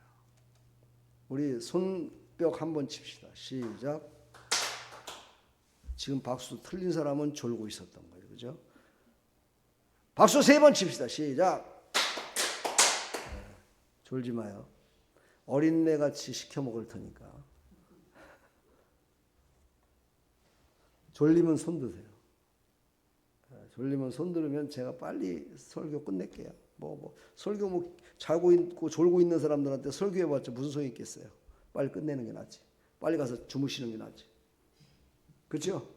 우리 손뼉 한번 칩시다. 시작. 지금 박수 틀린 사람은 졸고 있었던 거예요. 그죠? 박수 3번 칩시다. 시작. 졸지 마요. 어린애같이 시켜 먹을 테니까. 졸리면 손 드세요. 졸리면 손 들으면 제가 빨리 설교 끝낼게요. 설교 자고 있고 졸고 있는 사람들한테 설교해봤자 무슨 소용이 있겠어요. 빨리 끝내는 게 낫지. 빨리 가서 주무시는 게 낫지. 그렇죠?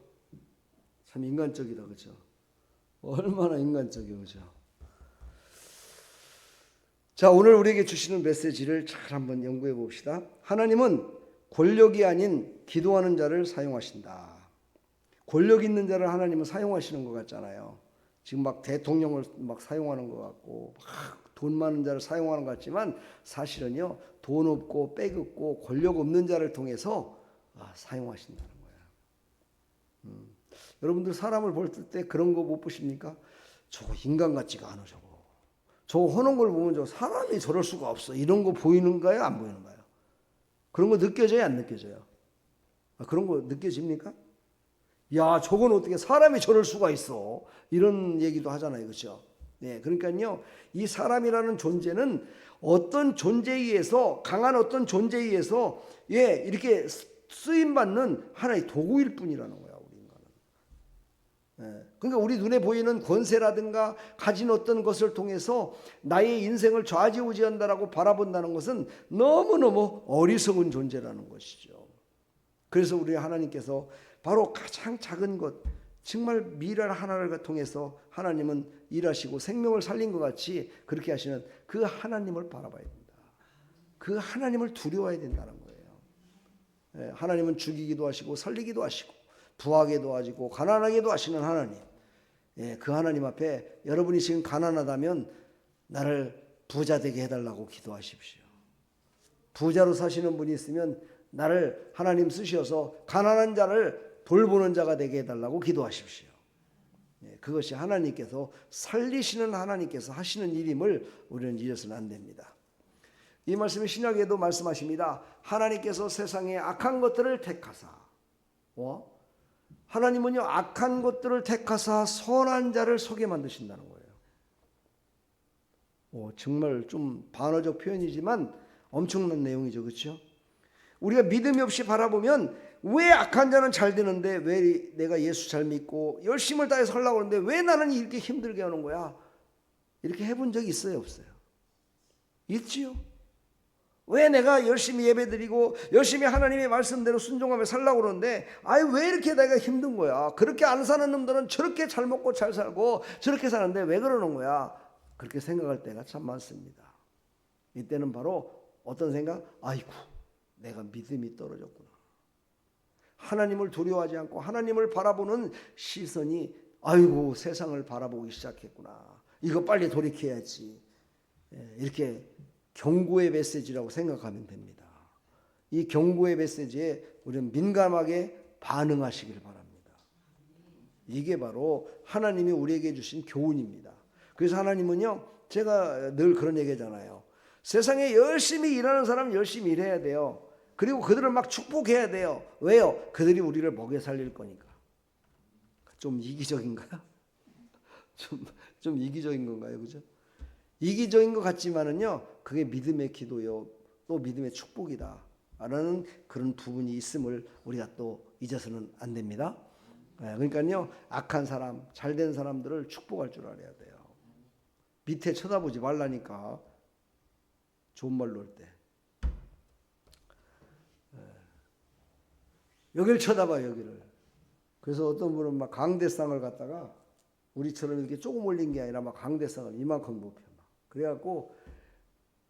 참 인간적이다. 그렇죠? 얼마나 인간적이에요. 그렇죠? 자, 오늘 우리에게 주시는 메시지를 잘 한번 연구해 봅시다. 하나님은 권력이 아닌 기도하는 자를 사용하신다. 권력 있는 자를 하나님은 사용하시는 것 같잖아요. 지금 막 대통령을 막 사용하는 것 같고 막 돈 많은 자를 사용하는 것 같지만 사실은요, 돈 없고 빽 없고 권력 없는 자를 통해서 사용하신다는 거예요. 여러분들 사람을 볼 때 그런 거 못 보십니까? 저거 인간 같지가 않아. 저거 하는 걸 보면 저 사람이 저럴 수가 없어. 이런 거 보이는가요? 안 보이는가요? 그런 거 느껴져요? 안 느껴져요? 그런 거 느껴집니까? 야, 저건 어떻게 사람이 저럴 수가 있어. 이런 얘기도 하잖아요. 그렇죠? 네, 그러니까요, 이 사람이라는 존재는 어떤 존재에 의해서, 강한 어떤 존재에 의해서 이렇게 쓰임받는 하나의 도구일 뿐이라는 거야, 우리 인간은. 그러니까 우리 눈에 보이는 권세라든가 가진 어떤 것을 통해서 나의 인생을 좌지우지한다라고 바라본다는 것은 너무너무 어리석은 존재라는 것이죠. 그래서 우리 하나님께서 바로 가장 작은 것, 정말 미랄 하나를 통해서 하나님은 일하시고 생명을 살린 것 같이 그렇게 하시는 그 하나님을 바라봐야 된다. 그 하나님을 두려워해야 된다는 거예요. 하나님은 죽이기도 하시고 살리기도 하시고 부하게도 하시고 가난하게도 하시는 하나님. 그 하나님 앞에 여러분이 지금 가난하다면 나를 부자 되게 해달라고 기도하십시오. 부자로 사시는 분이 있으면 나를 하나님 쓰셔서 가난한 자를 돌보는 자가 되게 해달라고 기도하십시오. 그것이 하나님께서 살리시는 하나님께서 하시는 일임을 우리는 잊어서는 안 됩니다. 이 말씀이 신약에도 말씀하십니다. 하나님께서 세상에 악한 것들을 택하사 하나님은요, 악한 것들을 택하사 선한 자를 서게 만드신다는 거예요. 정말 좀 반어적 표현이지만 엄청난 내용이죠. 그렇죠? 우리가 믿음이 없이 바라보면 왜 악한 자는 잘 되는데 왜 내가 예수 잘 믿고 열심을 다해서 하려고 하는데 왜 나는 이렇게 힘들게 하는 거야? 이렇게 해본 적이 있어요? 없어요? 있지요? 왜 내가 열심히 예배드리고 열심히 하나님의 말씀대로 순종하며 살려고 그러는데 왜 이렇게 내가 힘든 거야? 그렇게 안 사는 놈들은 저렇게 잘 먹고 잘 살고 저렇게 사는데 왜 그러는 거야? 그렇게 생각할 때가 참 많습니다. 이때는 바로 어떤 생각? 아이고, 내가 믿음이 떨어졌구나. 하나님을 두려워하지 않고 하나님을 바라보는 시선이 아이고, 세상을 바라보기 시작했구나. 이거 빨리 돌이켜야지. 이렇게 경고의 메시지라고 생각하면 됩니다. 이 경고의 메시지에 우리는 민감하게 반응하시길 바랍니다. 이게 바로 하나님이 우리에게 주신 교훈입니다. 그래서 하나님은요, 제가 늘 그런 얘기 하잖아요. 세상에 열심히 일하는 사람은 열심히 일해야 돼요. 그리고 그들을 막 축복해야 돼요. 왜요? 그들이 우리를 먹여 살릴 거니까. 좀 이기적인가요? 좀 이기적인 건가요? 그죠? 이기적인 것 같지만은요, 그게 믿음의 기도요, 또 믿음의 축복이다 라는 그런 부분이 있음을 우리가 또 잊어서는 안 됩니다. 그러니까요, 악한 사람, 잘된 사람들을 축복할 줄 알아야 돼요. 밑에 쳐다보지 말라니까. 좋은 말로 할 때 여기를 쳐다봐요. 여기를. 그래서 어떤 분은 막 강대상을 갖다가 우리처럼 이렇게 조금 올린 게 아니라 막 강대상을 이만큼 높여 막. 그래갖고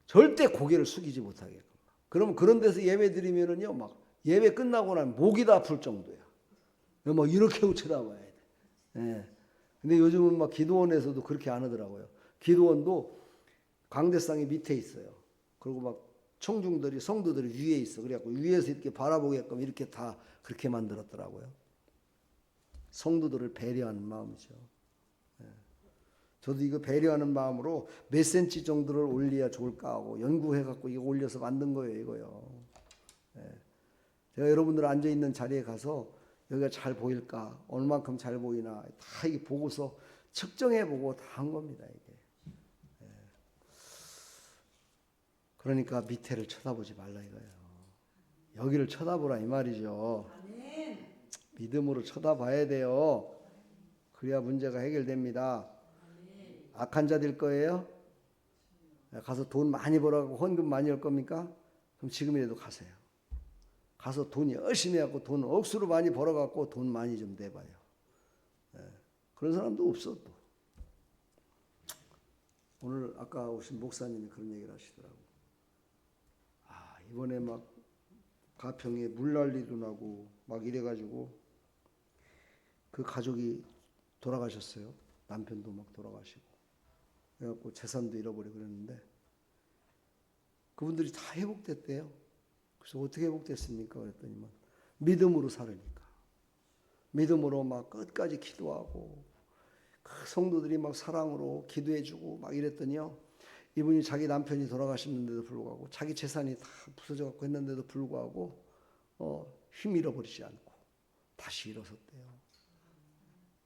절대 고개를 숙이지 못하게끔. 그러면 그런 데서 예배 드리면은요, 막 예배 끝나고 나면 목이 다 아플 정도야. 막 이렇게 하고 쳐다봐야 돼. 근데 요즘은 막 기도원에서도 그렇게 안 하더라고요. 기도원도 강대상이 밑에 있어요. 그리고 막 청중들이, 성도들이 위에 있어. 그래갖고 위에서 이렇게 바라보게끔 이렇게 다 그렇게 만들었더라고요. 성도들을 배려하는 마음이죠. 저도 이거 배려하는 마음으로 몇 센치 정도를 올려야 좋을까 하고 연구해갖고 이거 올려서 만든 거예요. 이거요. 제가 여러분들 앉아있는 자리에 가서 여기가 잘 보일까, 얼만큼 잘 보이나 다 이게 보고서 측정해보고 다 한 겁니다. 이게. 그러니까 밑에를 쳐다보지 말라 이거예요. 여기를 쳐다보라 이 말이죠. 믿음으로 쳐다봐야 돼요. 그래야 문제가 해결됩니다. 악한 자 될 거예요? 가서 돈 많이 벌어가고 헌금 많이 할 겁니까? 그럼 지금이라도 가세요. 가서 돈 열심히 해갖고 돈 억수로 많이 벌어갖고 돈 많이 좀 내봐요. 그런 사람도 없어 또. 오늘 아까 오신 목사님이 그런 얘기를 하시더라고. 이번에 막 가평에 물난리도 나고 막 이래가지고 그 가족이 돌아가셨어요. 남편도 막 돌아가시고 그래갖고 재산도 잃어버리고 그랬는데 그분들이 다 회복됐대요. 그래서 어떻게 회복됐습니까? 그랬더니만 믿음으로 살으니까. 믿음으로 막 끝까지 기도하고 그 성도들이 막 사랑으로 기도해주고 막 이랬더니요. 이분이 자기 남편이 돌아가셨는데도 불구하고 자기 재산이 다 부서져갖고 했는데도 불구하고 힘 잃어버리지 않고 다시 일어섰대요.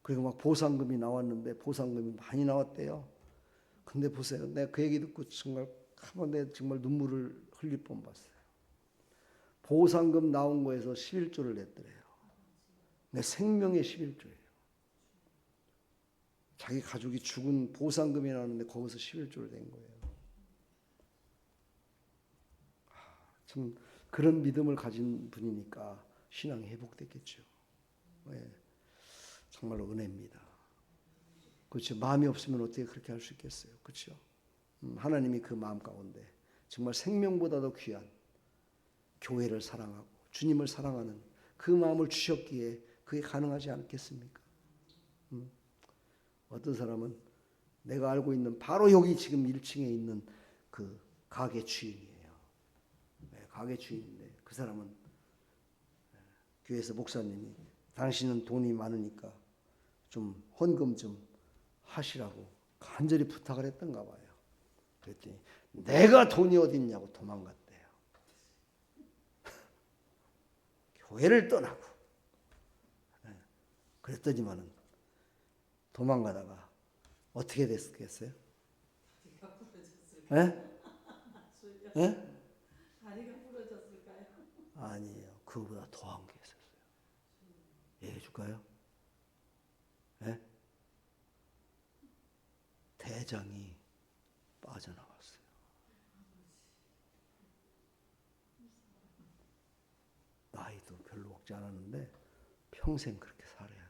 그리고 막 보상금이 나왔는데 보상금이 많이 나왔대요. 근데 보세요. 내가 그 얘기 듣고 정말 한번 내가 정말 눈물을 흘릴 뻔 봤어요. 보상금 나온 거에서 11조를 냈더래요. 내 생명의 11조예요. 자기 가족이 죽은 보상금이 나왔는데 거기서 11조를 낸 거예요. 참 그런 믿음을 가진 분이니까 신앙이 회복됐겠죠. 정말로 은혜입니다. 그렇죠. 마음이 없으면 어떻게 그렇게 할 수 있겠어요. 그렇죠. 하나님이 그 마음 가운데 정말 생명보다도 귀한 교회를 사랑하고 주님을 사랑하는 그 마음을 주셨기에 그게 가능하지 않겠습니까? 어떤 사람은 내가 알고 있는 바로 여기 지금 1층에 있는 그 가게 주인이에요. 가게 주인인데 그 사람은 교회에서 목사님이 당신은 돈이 많으니까 좀 헌금 좀 하시라고 간절히 부탁을 했던가 봐요. 그랬더니 내가 돈이 어딨냐고 도망갔대요. 교회를 떠나고. 그랬더니만은 도망가다가 어떻게 됐겠어요? 다리가 부러졌을까요? 아니에요. 그거보다 더한 게 있었어요. 얘기해 줄까요? 대장이 빠져나갔어요. 나이도 별로 먹지 않았는데 평생 그렇게 살아야 돼요.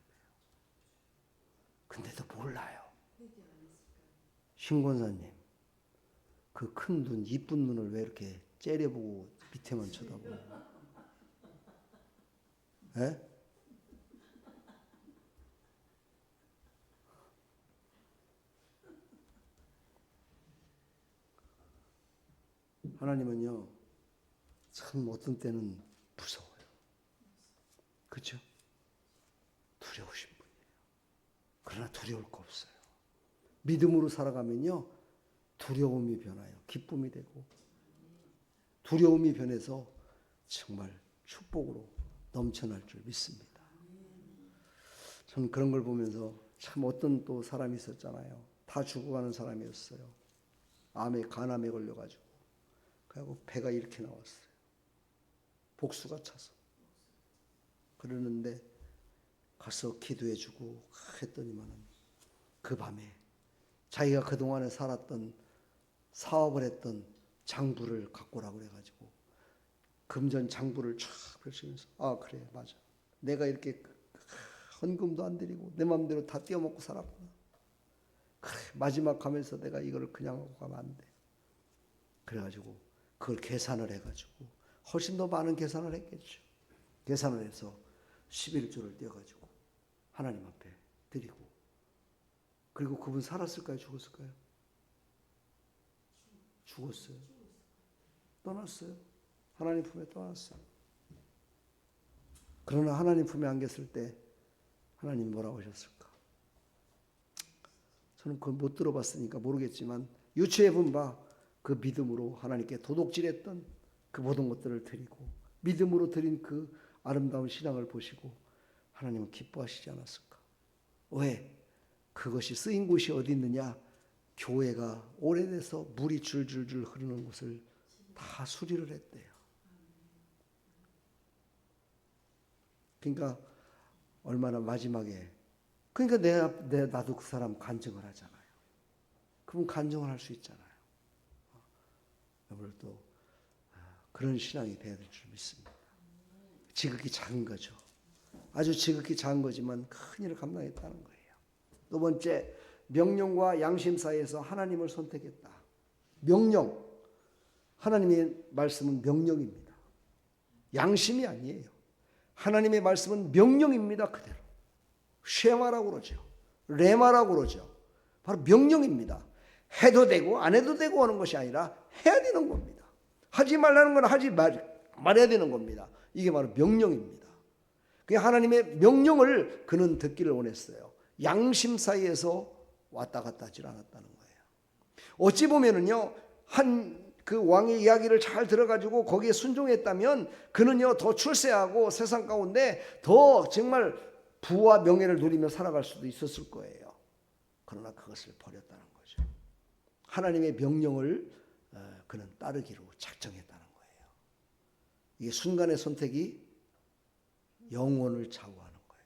근데도 몰라요. 신권사님, 그 큰 눈, 이쁜 눈을 왜 이렇게 째려보고 밑에만 쳐다보고? 하나님은요, 참 어떤 때는 무서워요. 그렇죠? 두려우신 분이에요. 그러나 두려울 거 없어요. 믿음으로 살아가면요, 두려움이 변해요. 기쁨이 되고 두려움이 변해서 정말 축복으로 넘쳐날 줄 믿습니다. 저는 그런 걸 보면서 참 어떤 또 사람이 있었잖아요. 다 죽어가는 사람이었어요. 간암에 걸려가지고 그리고 배가 이렇게 나왔어요. 복수가 차서. 그러는데 가서 기도해주고 했더니만은 그 밤에 자기가 그동안에 살았던 사업을 했던 장부를 갖고 오라고 그래가지고 금전 장부를 쫙 펼치면서 그래 맞아. 내가 이렇게 헌금도 안 드리고 내 마음대로 다 떼어먹고 살았구나. 그래 마지막 가면서 내가 이걸 그냥 하고 가면 안 돼. 그래가지고 그걸 계산을 해가지고 훨씬 더 많은 계산을 했겠죠. 계산을 해서 11조를 떼어가지고 하나님 앞에 드리고 그리고 그분 살았을까요? 죽었을까요? 죽었어요. 떠났어요. 하나님 품에 떠났어요. 그러나 하나님 품에 안겼을 때 하나님 뭐라고 하셨을까? 저는 그걸 못 들어봤으니까 모르겠지만 유추해 본 바 그 믿음으로 하나님께 도둑질했던 그 모든 것들을 드리고 믿음으로 드린 그 아름다운 신앙을 보시고 하나님은 기뻐하시지 않았을까? 왜? 그것이 쓰인 곳이 어디 있느냐? 교회가 오래돼서 물이 줄줄줄 흐르는 곳을 다 수리를 했대요. 그러니까 얼마나 마지막에 그러니까 나도 그 사람 간증을 하잖아요. 그분 간증을 할 수 있잖아요. 여러분들도 그런 신앙이 되어야 될 줄 믿습니다. 지극히 작은 거죠. 아주 지극히 작은 거지만 큰 일을 감당했다는 거예요. 두 번째, 명령과 양심 사이에서 하나님을 선택했다. 명령, 하나님의 말씀은 명령입니다. 양심이 아니에요. 하나님의 말씀은 명령입니다. 그대로. 쉐마라고 그러죠. 레마라고 그러죠. 바로 명령입니다. 해도 되고 안 해도 되고 하는 것이 아니라 해야 되는 겁니다. 하지 말라는 건 하지 말아야 되는 겁니다. 이게 바로 명령입니다. 그 하나님의 명령을 그는 듣기를 원했어요. 양심 사이에서 왔다 갔다 하지 않았다는 거예요. 어찌 보면은요, 그 왕의 이야기를 잘 들어가지고 거기에 순종했다면 그는요 더 출세하고 세상 가운데 더 정말 부와 명예를 누리며 살아갈 수도 있었을 거예요. 그러나 그것을 버렸다는 거죠. 하나님의 명령을 그는 따르기로 작정했다는 거예요. 이게 순간의 선택이 영혼을 좌우하는 거예요.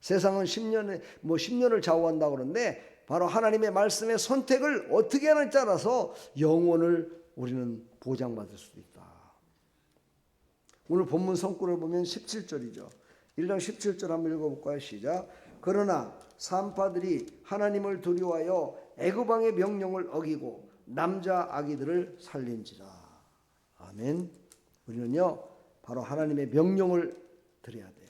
세상은 10년을 좌우한다고 그러는데 바로 하나님의 말씀의 선택을 어떻게 하느냐에 따라서 영혼을 우리는 보장받을 수도 있다. 오늘 본문 성구를 보면 17절이죠. 1장 17절 한번 읽어볼까요? 시작. 그러나 산파들이 하나님을 두려워하여 애굽 왕의 명령을 어기고 남자 아기들을 살린지라. 아멘. 우리는요 바로 하나님의 명령을 드려야 돼요.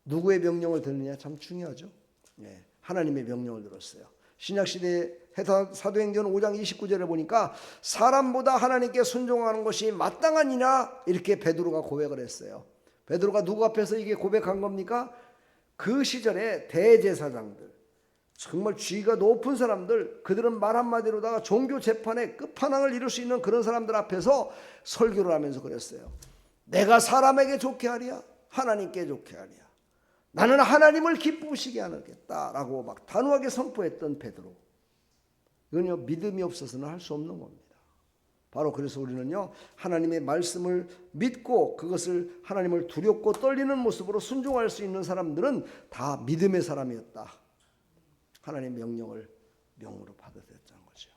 누구의 명령을 듣느냐 참 중요하죠. 네, 하나님의 명령을 들었어요. 신약시대 사도행전 5장 29절에 보니까 사람보다 하나님께 순종하는 것이 마땅하니라 이렇게 베드로가 고백을 했어요. 베드로가 누구 앞에서 이게 고백한 겁니까? 그 시절에 대제사장들, 정말 지위가 높은 사람들, 그들은 말 한마디로다가 종교 재판의 끝판왕을 이룰 수 있는 그런 사람들 앞에서 설교를 하면서 그랬어요. 내가 사람에게 좋게 하랴 하나님께 좋게 하랴 나는 하나님을 기쁘시게 하겠다라고 막 단호하게 선포했던 베드로. 이건요 믿음이 없어서는 할 수 없는 겁니다. 바로 그래서 우리는요 하나님의 말씀을 믿고 그것을 하나님을 두렵고 떨리는 모습으로 순종할 수 있는 사람들은 다 믿음의 사람이었다. 하나님의 명령을 명으로 받아들였다는 거죠.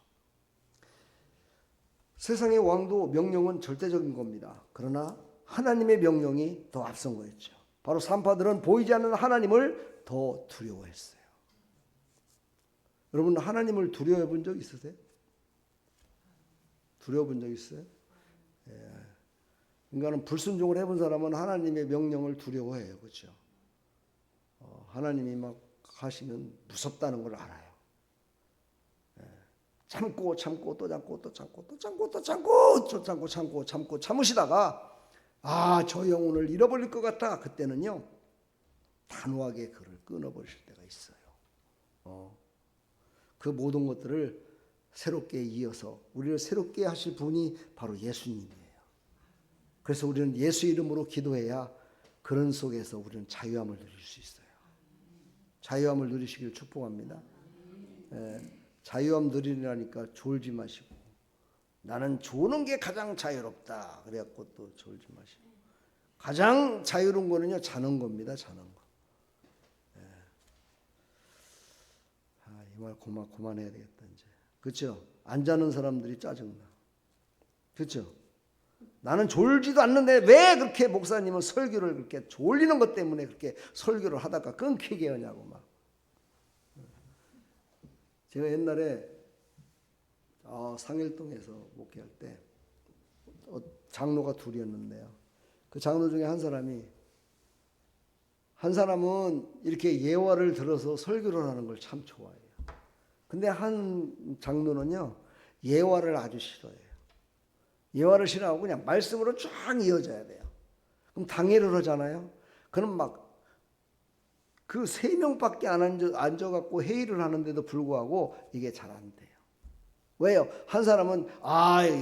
세상의 왕도 명령은 절대적인 겁니다. 그러나 하나님의 명령이 더 앞선 거였죠. 바로 산파들은 보이지 않는 하나님을 더 두려워했어요. 여러분 하나님을 두려워해 본 적 있으세요? 두려워 본 적 있어요? 예. 인간은 불순종을 해본 사람은 하나님의 명령을 두려워해요. 그렇죠? 하나님이 막 하시면 무섭다는 걸 알아요. 예. 참고 또 참고 또 참고 또 참고 또 참고 또 참고 참으시다가 저 영혼을 잃어버릴 것 같다. 그때는요 단호하게 그를 끊어버리실 때가 있어요. 그 모든 것들을 새롭게 이어서 우리를 새롭게 하실 분이 바로 예수님이에요. 그래서 우리는 예수 이름으로 기도해야 그런 속에서 우리는 자유함을 누릴 수 있어요. 자유함을 누리시길 축복합니다. 자유함 누리라니까 졸지 마시고 나는 조는 게 가장 자유롭다. 그래갖고 또 졸지 마시고 가장 자유로운 거는요 자는 겁니다. 자는 거. 이 말 그만해야 되겠다 이제. 그렇죠? 안 자는 사람들이 짜증나. 그렇죠? 나는 졸지도 않는데 왜 그렇게 목사님은 설교를 그렇게 졸리는 것 때문에 그렇게 설교를 하다가 끊기게 하냐고 막. 제가 옛날에 상일동에서 목회할 때 장로가 둘이었는데요. 그 장로 중에 한 사람은 이렇게 예화를 들어서 설교를 하는 걸 참 좋아해요. 근데 한 장로는요 예화를 아주 싫어해요. 예화를 싫어하고 그냥 말씀으로 쫙 이어져야 돼요. 그럼 당회를 하잖아요. 그럼 막 그 3명밖에 안 앉아갖고 회의를 하는데도 불구하고 이게 잘 안 돼요. 왜요? 한 사람은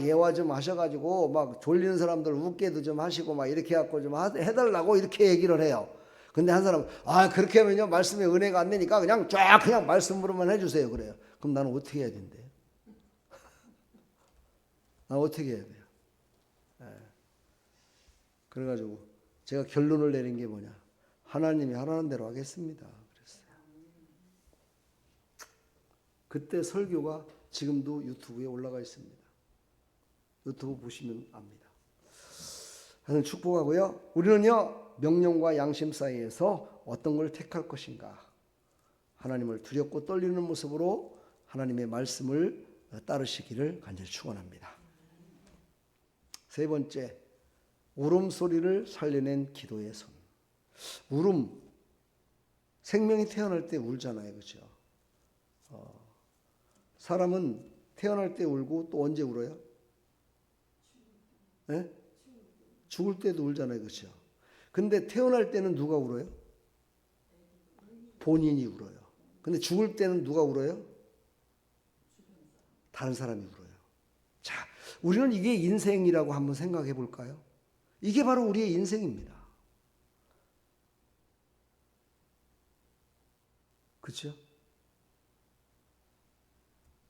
예화 좀 하셔가지고 막 졸리는 사람들 웃게도 좀 하시고 막 이렇게 해갖고 좀 해달라고 이렇게 얘기를 해요. 근데 한 사람은 그렇게 하면요 말씀에 은혜가 안 되니까 그냥 말씀으로만 해주세요 그래요. 그럼 나는 어떻게 해야 된대요? 나 어떻게 해야 돼요? 그래가지고 제가 결론을 내린 게 뭐냐? 하나님이 하라는 대로 하겠습니다. 그랬어요. 그때 설교가 지금도 유튜브에 올라가 있습니다. 유튜브 보시면 압니다. 하나님 축복하고요. 우리는요, 명령과 양심 사이에서 어떤 걸 택할 것인가? 하나님을 두렵고 떨리는 모습으로 하나님의 말씀을 따르시기를 간절히 축원합니다. 세 번째, 울음소리를 살려낸 기도의 손. 울음, 생명이 태어날 때 울잖아요. 그렇죠? 사람은 태어날 때 울고 또 언제 울어요? 네? 죽을 때도 울잖아요. 그렇죠? 근데 태어날 때는 누가 울어요? 본인이 울어요. 근데 죽을 때는 누가 울어요? 다른 사람이 울어요. 자, 우리는 이게 인생이라고 한번 생각해 볼까요? 이게 바로 우리의 인생입니다. 그렇죠?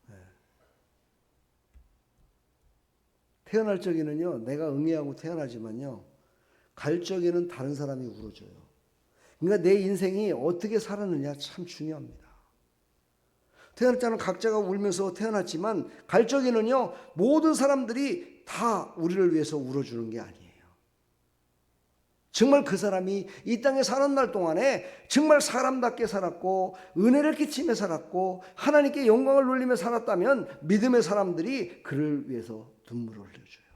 네. 태어날 적에는요, 내가 응애하고 태어나지만요, 갈 적에는 다른 사람이 울어줘요. 그러니까 내 인생이 어떻게 살았느냐 참 중요합니다. 태어날 때는 각자가 울면서 태어났지만 갈 적에는요, 모든 사람들이 다 우리를 위해서 울어주는 게 아니에요. 정말 그 사람이 이 땅에 사는 날 동안에 정말 사람답게 살았고 은혜를 끼치며 살았고 하나님께 영광을 돌리며 살았다면 믿음의 사람들이 그를 위해서 눈물을 흘려줘요.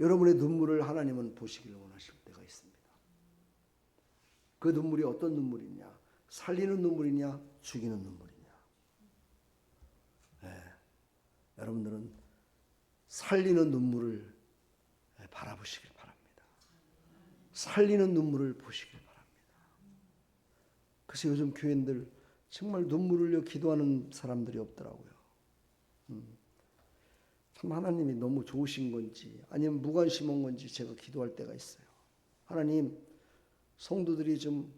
여러분의 눈물을 하나님은 보시기를 원하실 때가 있습니다. 그 눈물이 어떤 눈물이냐? 살리는 눈물이냐? 죽이는 눈물이냐? 네. 여러분들은 살리는 눈물을 바라보시길 바랍니다. 살리는 눈물을 보시길 바랍니다. 그래서 요즘 교인들 정말 눈물 흘려 기도하는 사람들이 없더라고요. 참 하나님이 너무 좋으신 건지 아니면 무관심한 건지 제가 기도할 때가 있어요. 하나님, 성도들이 좀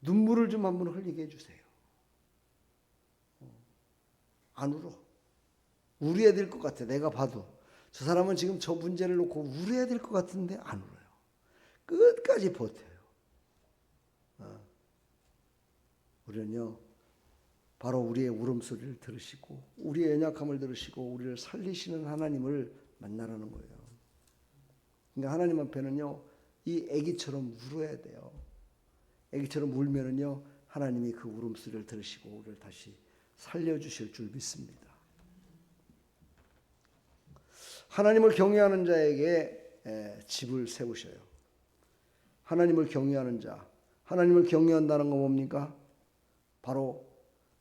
눈물을 좀 한번 흘리게 해주세요. 안 울어. 울어야 될 것 같아. 내가 봐도 저 사람은 지금 저 문제를 놓고 울어야 될 것 같은데 안 울어요. 끝까지 버텨요. 우리는요, 바로 우리의 울음소리를 들으시고 우리의 연약함을 들으시고 우리를 살리시는 하나님을 만나라는 거예요. 그러니까 하나님 앞에는요, 이 아기처럼 울어야 돼요. 아기처럼 울면은요, 하나님이 그 울음소리를 들으시고 우리를 다시 살려주실 줄 믿습니다. 하나님을 경외하는 자에게 집을 세우셔요. 하나님을 경외하는 자, 하나님을 경외한다는 건 뭡니까? 바로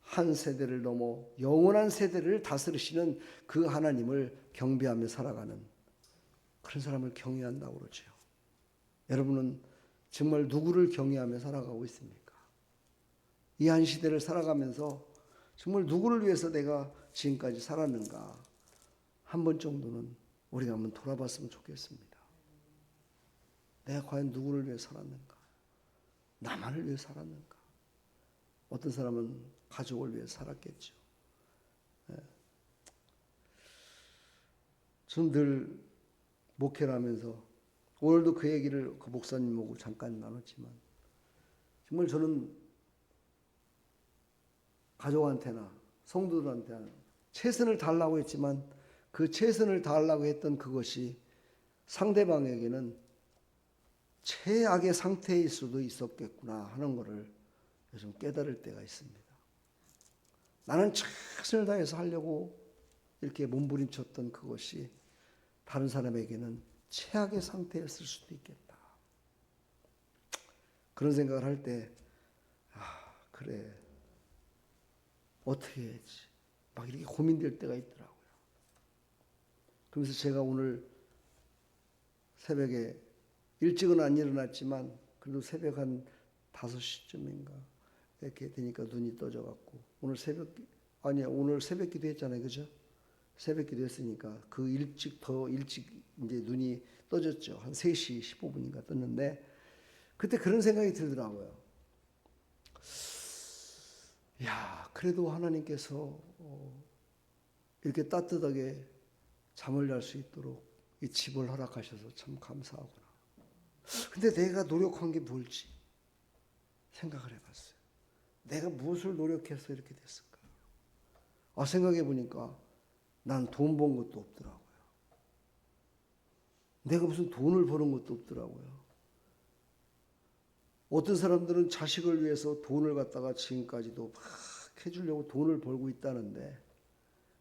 한 세대를 넘어 영원한 세대를 다스리시는 그 하나님을 경배하며 살아가는 그런 사람을 경외한다고 그러죠. 여러분은 정말 누구를 경외하며 살아가고 있습니까? 이 한 시대를 살아가면서 정말 누구를 위해서 내가 지금까지 살았는가 한 번 정도는 우리가 한번 돌아봤으면 좋겠습니다. 내가 과연 누구를 위해 살았는가? 나만을 위해 살았는가? 어떤 사람은 가족을 위해 살았겠죠. 저는 늘 목회를 하면서 오늘도 그 얘기를 그 목사님하고 잠깐 나눴지만 정말 저는 가족한테나 성도들한테나 최선을 다하려고 했지만 그 최선을 다하려고 했던 그것이 상대방에게는 최악의 상태일 수도 있었겠구나 하는 것을 요즘 깨달을 때가 있습니다. 나는 최선을 다해서 하려고 이렇게 몸부림쳤던 그것이 다른 사람에게는 최악의 상태였을 수도 있겠다. 그런 생각을 할 때, 그래. 어떻게 해야지? 막 이렇게 고민될 때가 있더라고요. 그래서 제가 오늘 새벽에 일찍은 안 일어났지만 그래도 새벽 한 5시쯤인가 이렇게 되니까 눈이 떠져갖고 오늘 새벽 기도 했잖아요. 그죠? 새벽 기도 했으니까 더 일찍 이제 눈이 떠졌죠. 한 3시 15분인가 떴는데 그때 그런 생각이 들더라고요. 야, 그래도 하나님께서 이렇게 따뜻하게 잠을 잘 수 있도록 이 집을 허락하셔서 참 감사하구나. 근데 내가 노력한 게 뭘지 생각을 해봤어요. 내가 무엇을 노력해서 이렇게 됐을까? 생각해 보니까 난 돈 번 것도 없더라고요. 내가 무슨 돈을 버는 것도 없더라고요. 어떤 사람들은 자식을 위해서 돈을 갖다가 지금까지도 막 해주려고 돈을 벌고 있다는데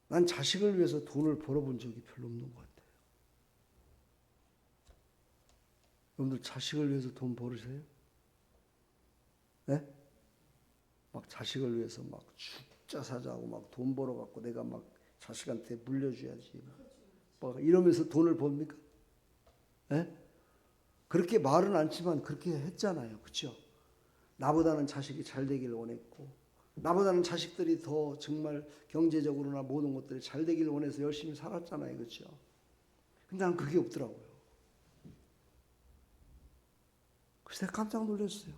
난 자식을 위해서 돈을 벌어본 적이 별로 없는 것 같아요. 여러분들 자식을 위해서 돈 벌으세요? 네? 막 자식을 위해서 막 죽자 사자고 막 돈 벌어갖고 내가 막 자식한테 물려줘야지 막 이러면서 돈을 법니까? 네? 그렇게 말은 않지만 그렇게 했잖아요. 그렇죠? 나보다는 자식이 잘 되기를 원했고 나보다는 자식들이 더 정말 경제적으로나 모든 것들이 잘 되기를 원해서 열심히 살았잖아요. 그렇죠? 근데 난 그게 없더라고요. 그래서 내가 깜짝 놀랐어요.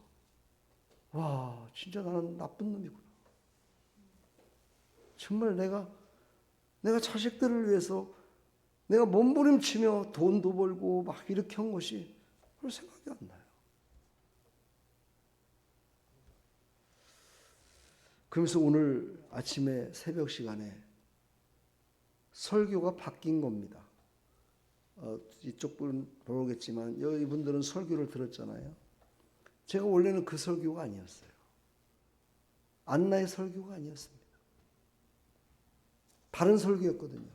와, 진짜 나는 나쁜 놈이구나. 정말 내가 자식들을 위해서 내가 몸부림치며 돈도 벌고 막 이렇게 한 것이 별로 생각이 안 나요. 그러면서 오늘 아침에 새벽 시간에 설교가 바뀐 겁니다. 이쪽 분은 모르겠지만 이분들은 설교를 들었잖아요. 제가 원래는 그 설교가 아니었어요. 안나의 설교가 아니었습니다. 다른 설교였거든요.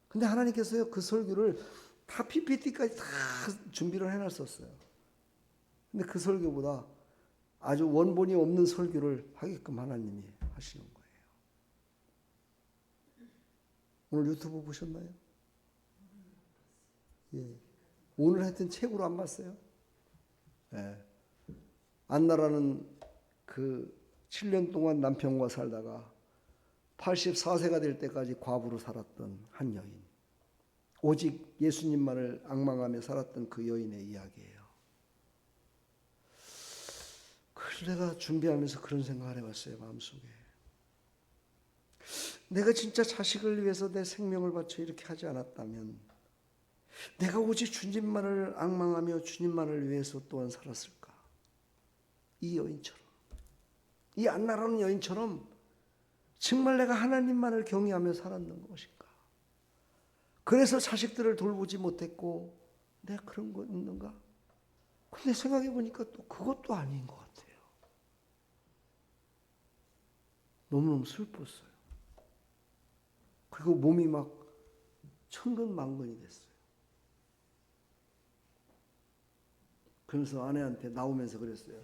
근데 하나님께서요 그 설교를 다 PPT까지 다 준비를 해놨었어요. 근데 그 설교보다 아주 원본이 없는 설교를 하게끔 하나님이 하시는 거예요. 오늘 유튜브 보셨나요? 예. 오늘 하여튼 책으로 안 봤어요? 예. 안나라는 그 7년 동안 남편과 살다가 84세가 될 때까지 과부로 살았던 한 여인. 오직 예수님만을 앙망하며 살았던 그 여인의 이야기예요. 그래서 내가 준비하면서 그런 생각을 해봤어요. 마음속에. 내가 진짜 자식을 위해서 내 생명을 바쳐 이렇게 하지 않았다면 내가 오직 주님만을 앙망하며 주님만을 위해서 또한 살았을까? 이 여인처럼. 이 안나라는 여인처럼 정말 내가 하나님만을 경외하며 살았는 것인가? 그래서 자식들을 돌보지 못했고 내가 그런 거 있는가? 근데 생각해 보니까 또 그것도 아닌 것 같아요. 너무너무 슬펐어요. 그리고 몸이 막 천근만근이 됐어요. 그러면서 아내한테 나오면서 그랬어요.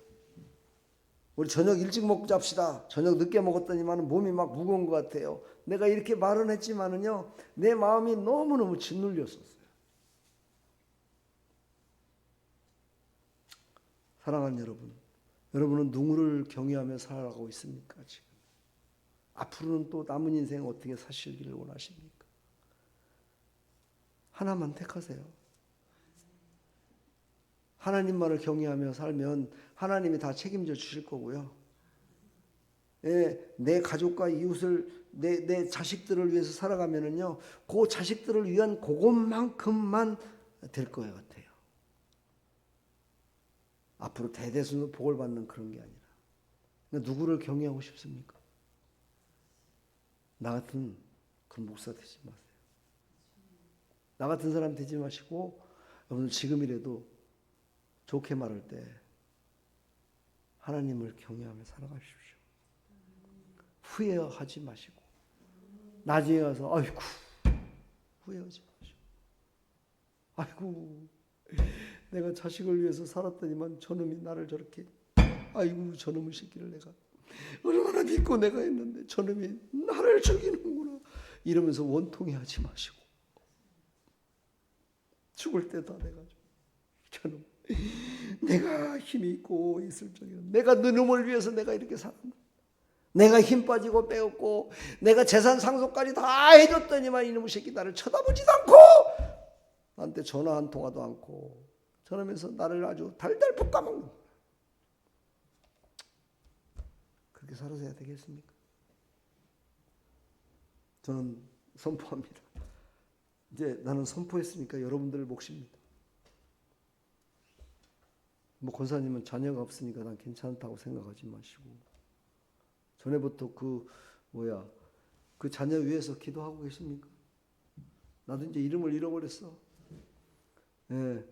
우리 저녁 일찍 먹고 잡시다. 저녁 늦게 먹었더니만 몸이 막 무거운 것 같아요. 내가 이렇게 말은 했지만은요, 내 마음이 너무너무 짓눌렸었어요. 사랑하는 여러분, 여러분은 누구를 경외하며 살아가고 있습니까? 지금 앞으로는 또 남은 인생 어떻게 사시기를 원하십니까? 하나만 택하세요. 하나님만을 경외하며 살면 하나님이 다 책임져 주실 거고요. 예, 내 가족과 이웃을 내 자식들을 위해서 살아가면은요, 그 자식들을 위한 그것만큼만 될 것 같아요. 앞으로 대대순으로 복을 받는 그런 게 아니라. 그러니까 누구를 경외하고 싶습니까? 나 같은 그런 목사 되지 마세요. 나 같은 사람 되지 마시고 여러분 지금이라도 좋게 말할 때 하나님을 경외하며 살아가십시오. 후회하지 마시고 나중에 가서 아이고 후회하지 마시고 아이고 내가 자식을 위해서 살았더니만 저놈이 나를 저렇게 아이고 저놈의 새끼를 내가 얼마나 믿고 내가 했는데 저놈이 나를 죽이는구나 이러면서 원통해하지 마시고 죽을 때 다 돼가지고 저놈 내가 힘이 있고 있을 적에 내가 너놈을 위해서 내가 이렇게 살았나 내가 힘 빠지고 빼었고 내가 재산 상속까지 다 해줬더니만 이놈의 새끼 나를 쳐다보지도 않고 나한테 전화 한 통화도 않고 저러면서 나를 아주 달달 볶아먹는 거야. 그렇게 살아서야 되겠습니까? 저는 선포합니다. 이제 나는 선포했으니까 여러분들 몫입니다. 뭐 권사님은 자녀가 없으니까 난 괜찮다고 생각하지 마시고 전에부터 그 자녀 위해서 기도하고 계십니까? 나도 이제 이름을 잃어버렸어. 예,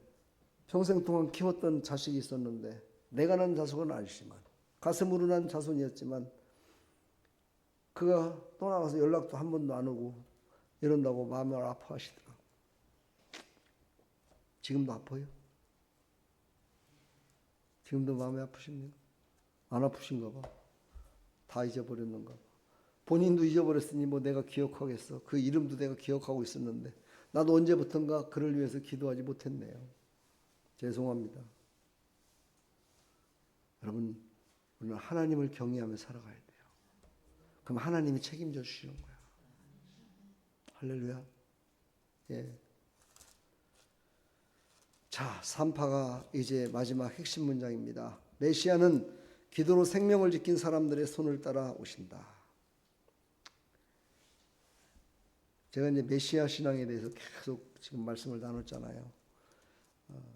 평생 동안 키웠던 자식이 있었는데 내가 낳은 자식은 아니지만 가슴으로 난 자손이었지만 그가 떠나가서 연락도 한 번도 안 오고 이런다고 마음을 아파하시더라고요. 지금도 아파요? 지금도 마음이 아프십니까? 안 아프신가 봐. 다 잊어버렸는가 봐. 본인도 잊어버렸으니 뭐 내가 기억하겠어. 그 이름도 내가 기억하고 있었는데 나도 언제부턴가 그를 위해서 기도하지 못했네요. 죄송합니다. 여러분, 우리는 하나님을 경외하며 살아가야 돼요. 그럼 하나님이 책임져 주시는 거야. 할렐루야. 예. 자, 3파가 이제 마지막 핵심 문장입니다. 메시아는 기도로 생명을 지킨 사람들의 손을 따라 오신다. 제가 이제 메시아 신앙에 대해서 계속 지금 말씀을 나눴잖아요.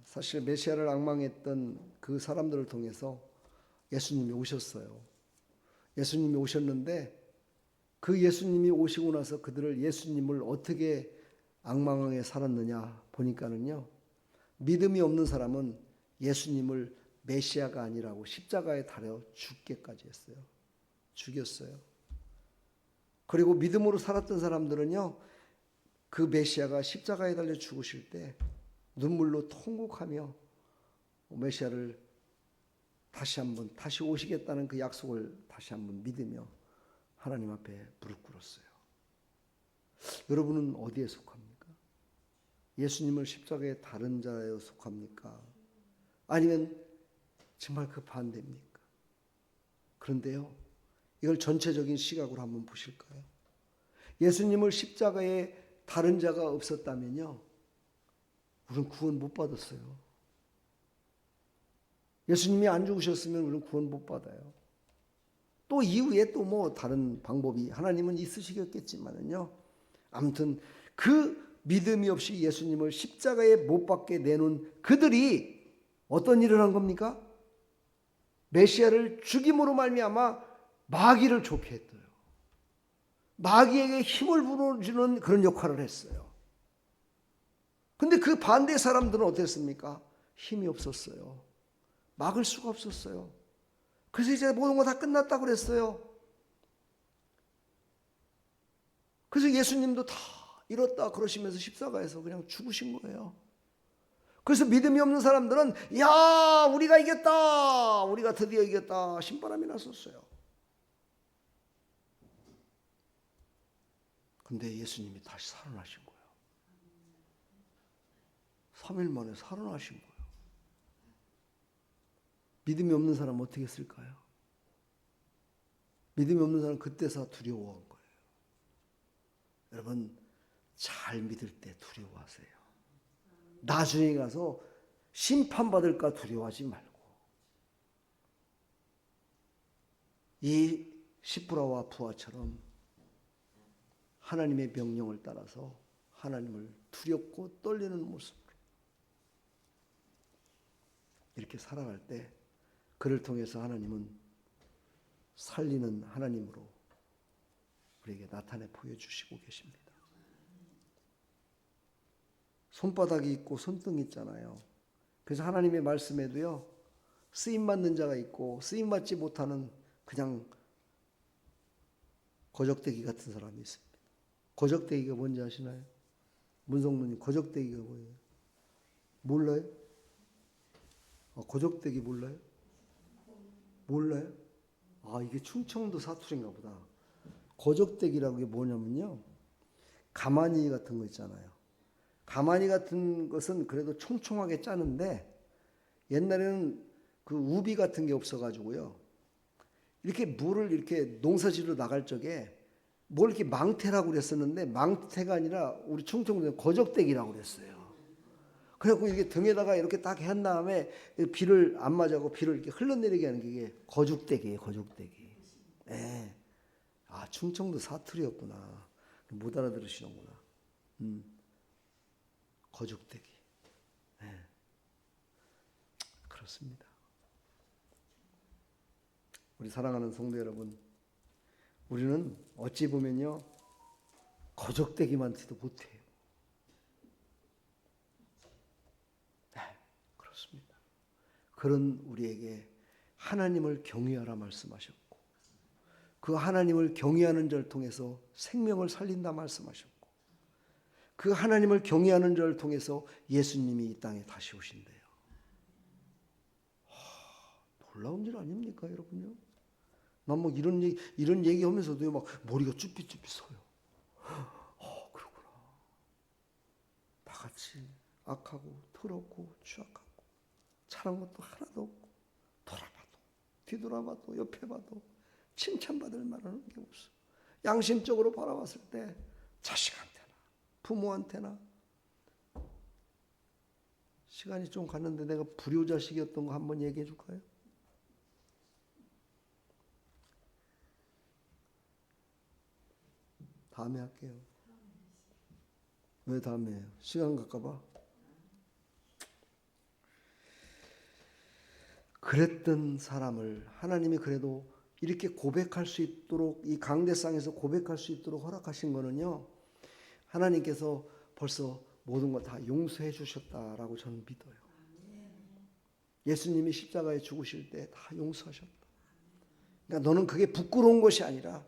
사실 메시아를 앙망했던 그 사람들을 통해서 예수님이 오셨어요. 예수님이 오셨는데 그 예수님이 오시고 나서 그들을 예수님을 어떻게 앙망하게 살았느냐 보니까는요. 믿음이 없는 사람은 예수님을 메시아가 아니라고 십자가에 달여 죽게까지 했어요. 죽였어요. 그리고 믿음으로 살았던 사람들은요. 그 메시아가 십자가에 달려 죽으실 때 눈물로 통곡하며 메시아를 다시 오시겠다는 그 약속을 다시 한번 믿으며 하나님 앞에 무릎 꿇었어요. 여러분은 어디에 속합니까? 예수님을 십자가에 다른 자에 속합니까? 아니면 정말 그 반대입니까? 그런데요, 이걸 전체적인 시각으로 한번 보실까요? 예수님을 십자가에 다른 자가 없었다면요, 우리는 구원 못 받았어요. 예수님이 안 죽으셨으면 우리는 구원 못 받아요. 또 이후에 또 뭐 다른 방법이 하나님은 있으시겠지만은요, 아무튼 그 믿음이 없이 예수님을 십자가에 못 박게 내놓은 그들이 어떤 일을 한 겁니까? 메시아를 죽임으로 말미암아 마귀를 좋게 했어요. 마귀에게 힘을 불어주는 그런 역할을 했어요. 근데 그 반대 사람들은 어땠습니까? 힘이 없었어요. 막을 수가 없었어요. 그래서 이제 모든 거 다 끝났다고 그랬어요. 그래서 예수님도 다 이렇다 그러시면서 십자가에서 그냥 죽으신 거예요. 그래서 믿음이 없는 사람들은 야, 우리가 이겼다, 우리가 드디어 이겼다 신바람이 났었어요. 근데 예수님이 다시 살아나신 거예요. 3일 만에 살아나신 거예요. 믿음이 없는 사람은 어떻게 했을까요? 믿음이 없는 사람은 그때서 두려워한 거예요. 여러분, 잘 믿을 때 두려워하세요. 나중에 가서 심판받을까 두려워하지 말고, 이 시프라와 부하처럼 하나님의 명령을 따라서 하나님을 두렵고 떨리는 모습으로 이렇게 살아갈 때 그를 통해서 하나님은 살리는 하나님으로 우리에게 나타내 보여주시고 계십니다. 손바닥이 있고 손등이 있잖아요. 그래서 하나님의 말씀에도요, 쓰임받는 자가 있고 쓰임받지 못하는 그냥 거적대기 같은 사람이 있습니다. 거적대기가 뭔지 아시나요? 문성문님, 거적대기가 뭐예요? 몰라요? 거적대기 몰라요? 몰라요? 이게 충청도 사투리인가 보다. 거적대기라고 게 뭐냐면요, 가마니 같은 거 있잖아요. 가마니 같은 것은 그래도 총총하게 짜는데 옛날에는 그 우비 같은 게 없어가지고요, 이렇게 물을 이렇게 농사지로 나갈 적에 뭘 이렇게 망태라고 그랬었는데 망태가 아니라 우리 충청도에 거적대기라고 그랬어요. 그래갖고 이게 등에다가 이렇게 딱 한 다음에 비를 안 맞아고 비를 이렇게 흘러내리게 하는 게 이게 거죽대기예요, 거죽대기. 예. 충청도 사투리였구나. 못 알아들으시는구나. 거죽대기. 예. 그렇습니다. 우리 사랑하는 성도 여러분, 우리는 어찌 보면요, 거적대기만지도 못해요. 그런 우리에게 하나님을 경외하라 말씀하셨고, 그 하나님을 경외하는 자를 통해서 생명을 살린다 말씀하셨고, 그 하나님을 경외하는 자를 통해서 예수님이 이 땅에 다시 오신대요. 놀라운 일 아닙니까, 여러분요? 난 뭐 이런 얘기하면서도 막 머리가 쭈삣쭈삣 서요. 그러구나. 다 같이 악하고 더럽고 추악하고 잘한 것도 하나도 없고, 돌아봐도 뒤돌아봐도 옆에 봐도 칭찬받을 만한 게 없어. 양심적으로 바라봤을 때 자식한테나 부모한테나. 시간이 좀 갔는데 내가 불효자식이었던 거 한번 얘기해 줄까요? 다음에 할게요. 왜 다음에 해요? 시간 갈까봐? 그랬던 사람을 하나님이 그래도 이렇게 고백할 수 있도록, 이 강대상에서 고백할 수 있도록 허락하신 거는요, 하나님께서 벌써 모든 거 다 용서해 주셨다라고 저는 믿어요. 예수님이 십자가에 죽으실 때 다 용서하셨다. 그러니까 너는 그게 부끄러운 것이 아니라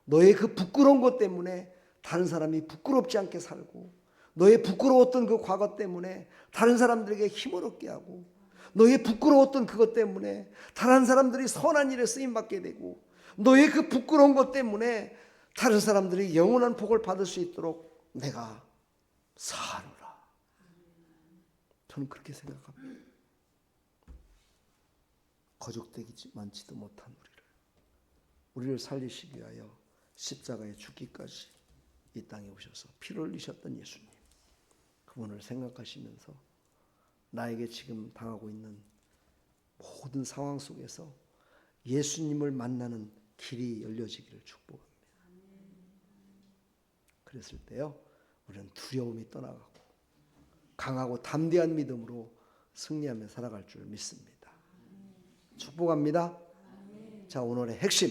너의 그 부끄러운 것 때문에 다른 사람이 부끄럽지 않게 살고, 너의 부끄러웠던 그 과거 때문에 다른 사람들에게 힘을 얻게 하고, 너의 부끄러웠던 그것 때문에 다른 사람들이 선한 일에 쓰임받게 되고, 너의 그 부끄러운 것 때문에 다른 사람들이 영원한 복을 받을 수 있도록 내가 사하노라. 저는 그렇게 생각합니다. 거족되지 많지도 못한 우리를 살리시기 위하여 십자가에 죽기까지 이 땅에 오셔서 피를 흘리셨던 예수님, 그분을 생각하시면서 나에게 지금 당하고 있는 모든 상황 속에서 예수님을 만나는 길이 열려지기를 축복합니다. 그랬을 때요, 우리는 두려움이 떠나가고 강하고 담대한 믿음으로 승리하며 살아갈 줄 믿습니다. 축복합니다. 자, 오늘의 핵심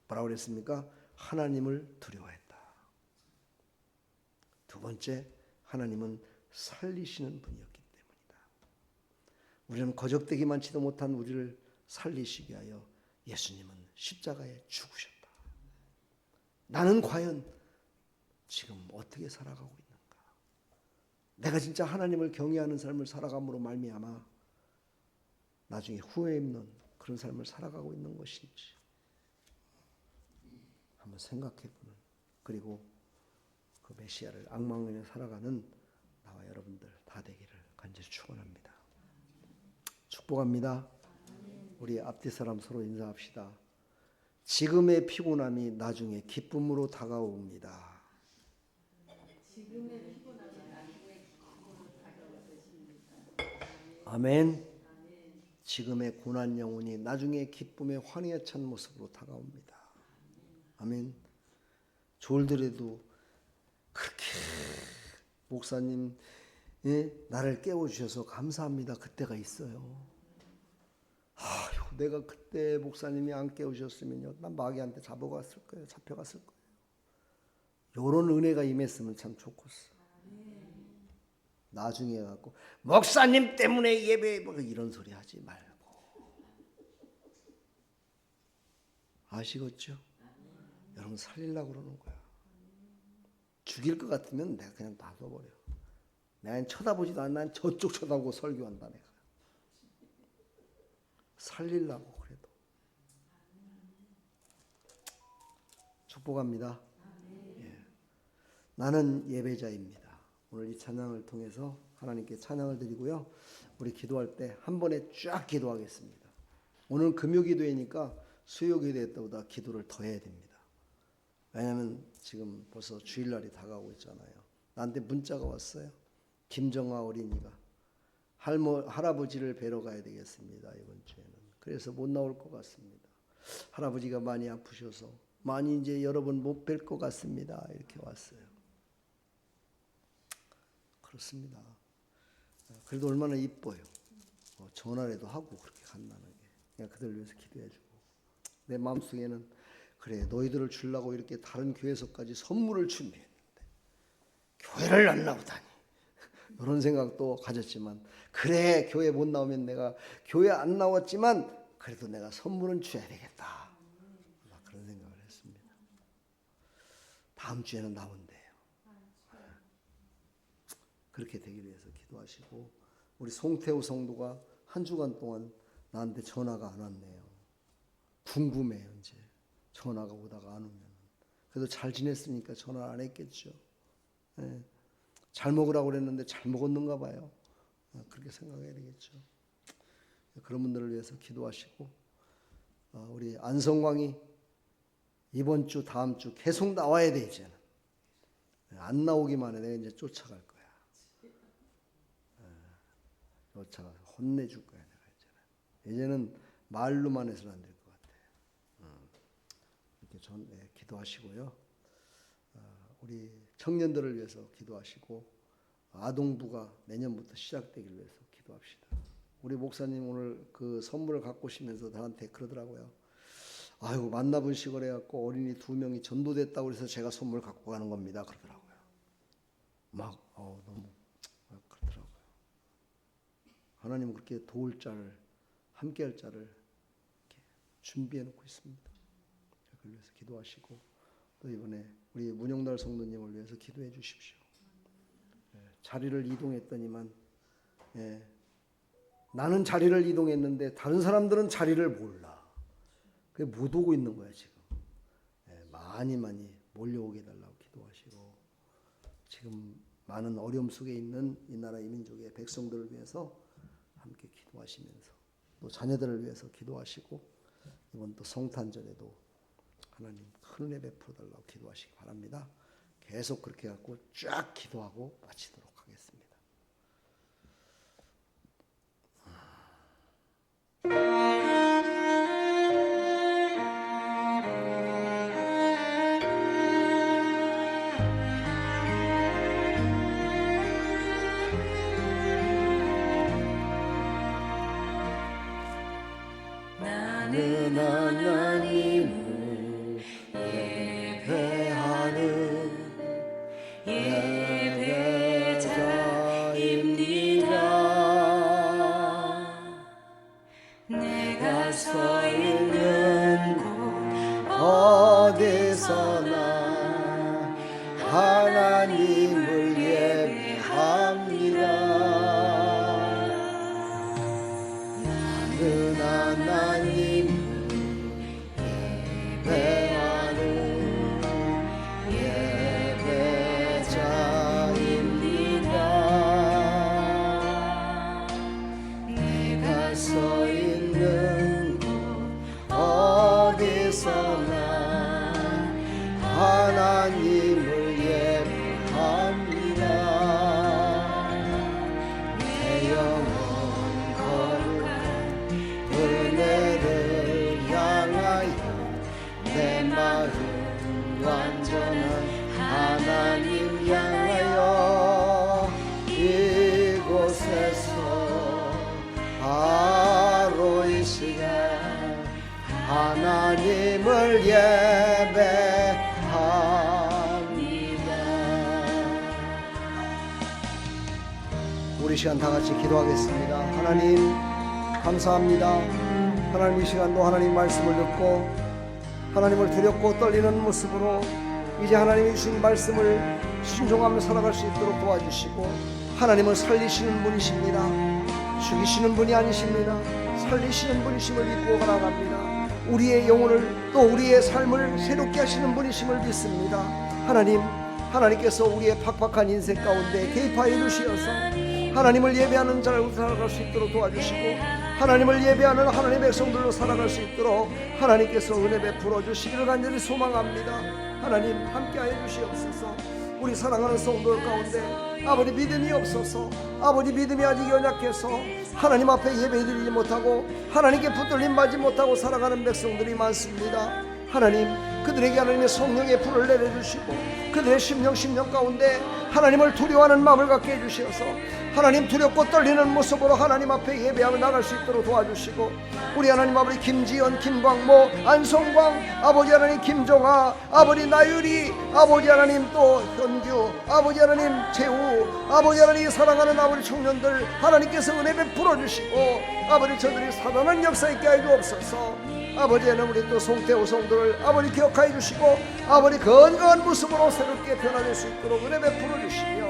뭐라고 그랬습니까? 하나님을 두려워했다. 두 번째, 하나님은 살리시는 분이었기 때문이다. 우리는 거적되기 많지도 못한 우리를 살리시기 위하여 예수님은 십자가에 죽으셨다. 나는 과연 지금 어떻게 살아가고 있는가? 내가 진짜 하나님을 경외하는 삶을 살아감으로 말미암아 나중에 후회 없는 그런 삶을 살아가고 있는 것인지 한번 생각해보는, 그리고 그 메시아를 앙망하며 살아가는 나와 여러분들 다 되기를 간절히 축원합니다. 축복합니다. 우리 앞뒤 사람 서로 인사합시다. 지금의 피곤함이 나중에 기쁨으로 다가옵니다. 지금의 피곤함이 나중에 기쁨으로 다가올 것입니다. 아멘. 지금의 고난 영혼이 나중에 기쁨의 환희에 찬 모습으로 다가옵니다. 아멘. 졸더라도 그렇게 목사님 나를 깨워주셔서 감사합니다. 그때가 있어요. 아유, 내가 그때 목사님이 안 깨우셨으면요, 난 마귀한테 잡혀갔을 거예요. 요런 은혜가 임했으면 참 좋겠어. 나중에 갖고 목사님 때문에 예배 이런 소리 하지 말고. 아시겠죠? 여러분 살리려고 그러는 거야. 죽일 것 같으면 내가 그냥 놔둬버려. 내가 쳐다보지도 않아. 난 저쪽 쳐다보고 설교한다 내가. 살리려고 그래도. 축복합니다. 예. 나는 예배자입니다. 오늘 이 찬양을 통해서 하나님께 찬양을 드리고요. 우리 기도할 때 한 번에 쫙 기도하겠습니다. 오늘 금요기도회니까 수요기도회 때보다 기도를 더 해야 됩니다. 왜냐하면 지금 벌써 주일날이 다가오고 있잖아요. 나한테 문자가 왔어요. 김정아 어린이가 할아버지를 뵈러 가야 되겠습니다. 이번 주에는. 그래서 못 나올 것 같습니다. 할아버지가 많이 아프셔서 많이 이제 여러 번 못 뵐 것 같습니다. 이렇게 왔어요. 그렇습니다. 그래도 얼마나 이뻐요. 전화라도 하고 그렇게 간다는 게. 그냥 그들 위해서 기도해주고. 내 마음속에는 그래, 너희들을 주려고 이렇게 다른 교회에서까지 선물을 준비했는데 교회를 안 나오다니 이런 생각도 가졌지만, 그래 교회 못 나오면 내가 교회 안 나왔지만 그래도 내가 선물은 줘야 되겠다, 막 그런 생각을 했습니다. 다음 주에는 나온대요. 그렇게 되기 위해서 기도하시고, 우리 송태우 성도가 한 주간 동안 나한테 전화가 안 왔네요. 궁금해요. 이제 전화가 오다가 안 오면. 그래도 잘 지냈으니까 전화 안 했겠죠. 예. 잘 먹으라고 그랬는데 잘 먹었는가 봐요. 그렇게 생각해야 되겠죠. 그런 분들을 위해서 기도하시고, 우리 안성광이 이번 주 다음 주 계속 나와야 돼. 이제는 안 나오기만 해. 내가 이제 쫓아갈 거야. 쫓아가서 혼내줄 거야. 내가 이제는 말로만 해서는 안 될 것 같아. 이렇게 기도하시고요. 우리 청년들을 위해서 기도하시고, 아동부가 내년부터 시작되기를 위해서 기도합시다. 우리 목사님 오늘 그 선물을 갖고 오시면서 나한테 그러더라고요. 아이고, 만나본 시골 해갖고 어린이 2명이 전도됐다고 그래서 제가 선물 갖고 가는 겁니다, 그러더라고요. 너무 그러더라고요. 하나님은 그렇게 도울 자를, 함께할 자를 이렇게 준비해 놓고 있습니다. 그걸 위해서 기도하시고, 또 이번에 우리 문영달 성도님을 위해서 기도해 주십시오. 자리를 이동했더니만, 나는 자리를 이동했는데 다른 사람들은 자리를 몰라. 그게 못 오고 있는 거야 지금. 많이 몰려오게 해달라고 기도하시고, 지금 많은 어려움 속에 있는 이 나라 이 민족의 백성들을 위해서 함께 기도하시면서, 또 자녀들을 위해서 기도하시고, 이번 또 성탄절에도 하나님 큰 은혜 베풀어 달라고 기도하시기 바랍니다. 계속 그렇게 갖고 쫙 기도하고 마치도록 하겠습니다. 나는 하나님을 예배하는 예배자입니다. 내가 서 있는 곳 어디서나 하나님을 예배합니다. 나는 하나님을 예배하는 예배자입니다. 내가 서 있는 곳 어디서나 하나님을 예배합니다. 내 영혼 거룩한 은혜를 향하여 내 마음 완전한 하나님 향하여 이곳에서 바로 이 시간 하나님을 예배합니다. 우리 시간 다 같이 기도하겠습니다. 하나님 감사합니다. 하나님 이 시간도 하나님 말씀을 듣고 하나님을 두렵고 떨리는 모습으로 이제 하나님이 주신 말씀을 순종하며 살아갈 수 있도록 도와주시고, 하나님은 살리시는 분이십니다. 죽이시는 분이 아니십니다. 살리시는 분이심을 믿고 살아갑니다. 우리의 영혼을 또 우리의 삶을 새롭게 하시는 분이심을 믿습니다. 하나님께서 우리의 팍팍한 인생 가운데 개입하여 주시어서 하나님을 예배하는 자로 살아갈 수 있도록 도와주시고, 하나님을 예배하는 하나님의 백성들로 살아갈 수 있도록 하나님께서 은혜 베풀어 주시기를 간절히 소망합니다. 하나님 함께하여 주시옵소서. 우리 사랑하는 성도들 가운데 아버지 믿음이 없어서, 아버지 믿음이 아직 연약해서 하나님 앞에 예배드리지 못하고 하나님께 붙들림 받지 못하고 살아가는 백성들이 많습니다. 하나님 그들에게 하나님의 성령의 불을 내려주시고 그들의 심령 가운데 하나님을 두려워하는 마음을 갖게 해주셔서 하나님 두렵고 떨리는 모습으로 하나님 앞에 예배하며 나갈 수 있도록 도와주시고, 우리 하나님 아버지 김지연, 김광모, 안성광, 아버지 하나님 김종아, 아버지 나유리, 아버지 하나님 또 현규, 아버지 하나님 재우, 아버지 하나님 사랑하는 아버지 청년들 하나님께서 은혜 베풀어 주시고, 아버지 저들이 살아난 역사 있게 하여 주옵소서. 아버지 하나님 우리 또 송태호 성도를 아버지 기억하여 주시고, 아버지 건강한 모습으로 새롭게 변화될 수 있도록 은혜 베풀어 주시며,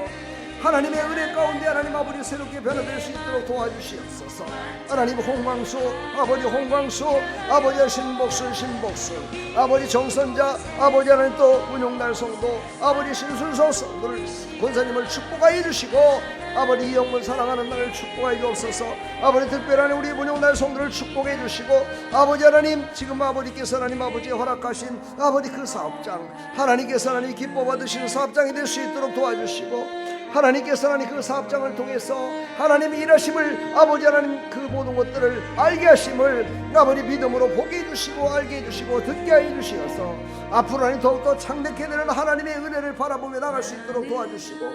하나님의 은혜 가운데 하나님 아버지 새롭게 변화될 수 있도록 도와주시옵소서. 하나님 홍광수, 아버지 홍광수, 아버지 신복순, 아버지 정선자, 아버지 하나님 또 운용날 성도, 아버지 신순서 성도를 권사님을 축복하여 주시고, 아버지 이영문 사랑하는 나를 축복하여 주옵소서. 아버지 특별한 우리 운용날 성도를 축복해 주시고, 아버지 하나님 지금 아버지께서 하나님 아버지 허락하신 아버지 그 사업장, 하나님께서 하나님 기뻐 받으시는 사업장이 될 수 있도록 도와주시고, 하나님께서 하나님 그 사업장을 통해서 하나님 일하심을, 아버지 하나님 그 모든 것들을 알게 하심을 아버지 믿음으로 보게 해주시고 알게 해주시고 듣게 해주시어서 앞으로 하나님 더욱더 창대케 되는 하나님의 은혜를 바라보며 나갈 수 있도록 도와주시고,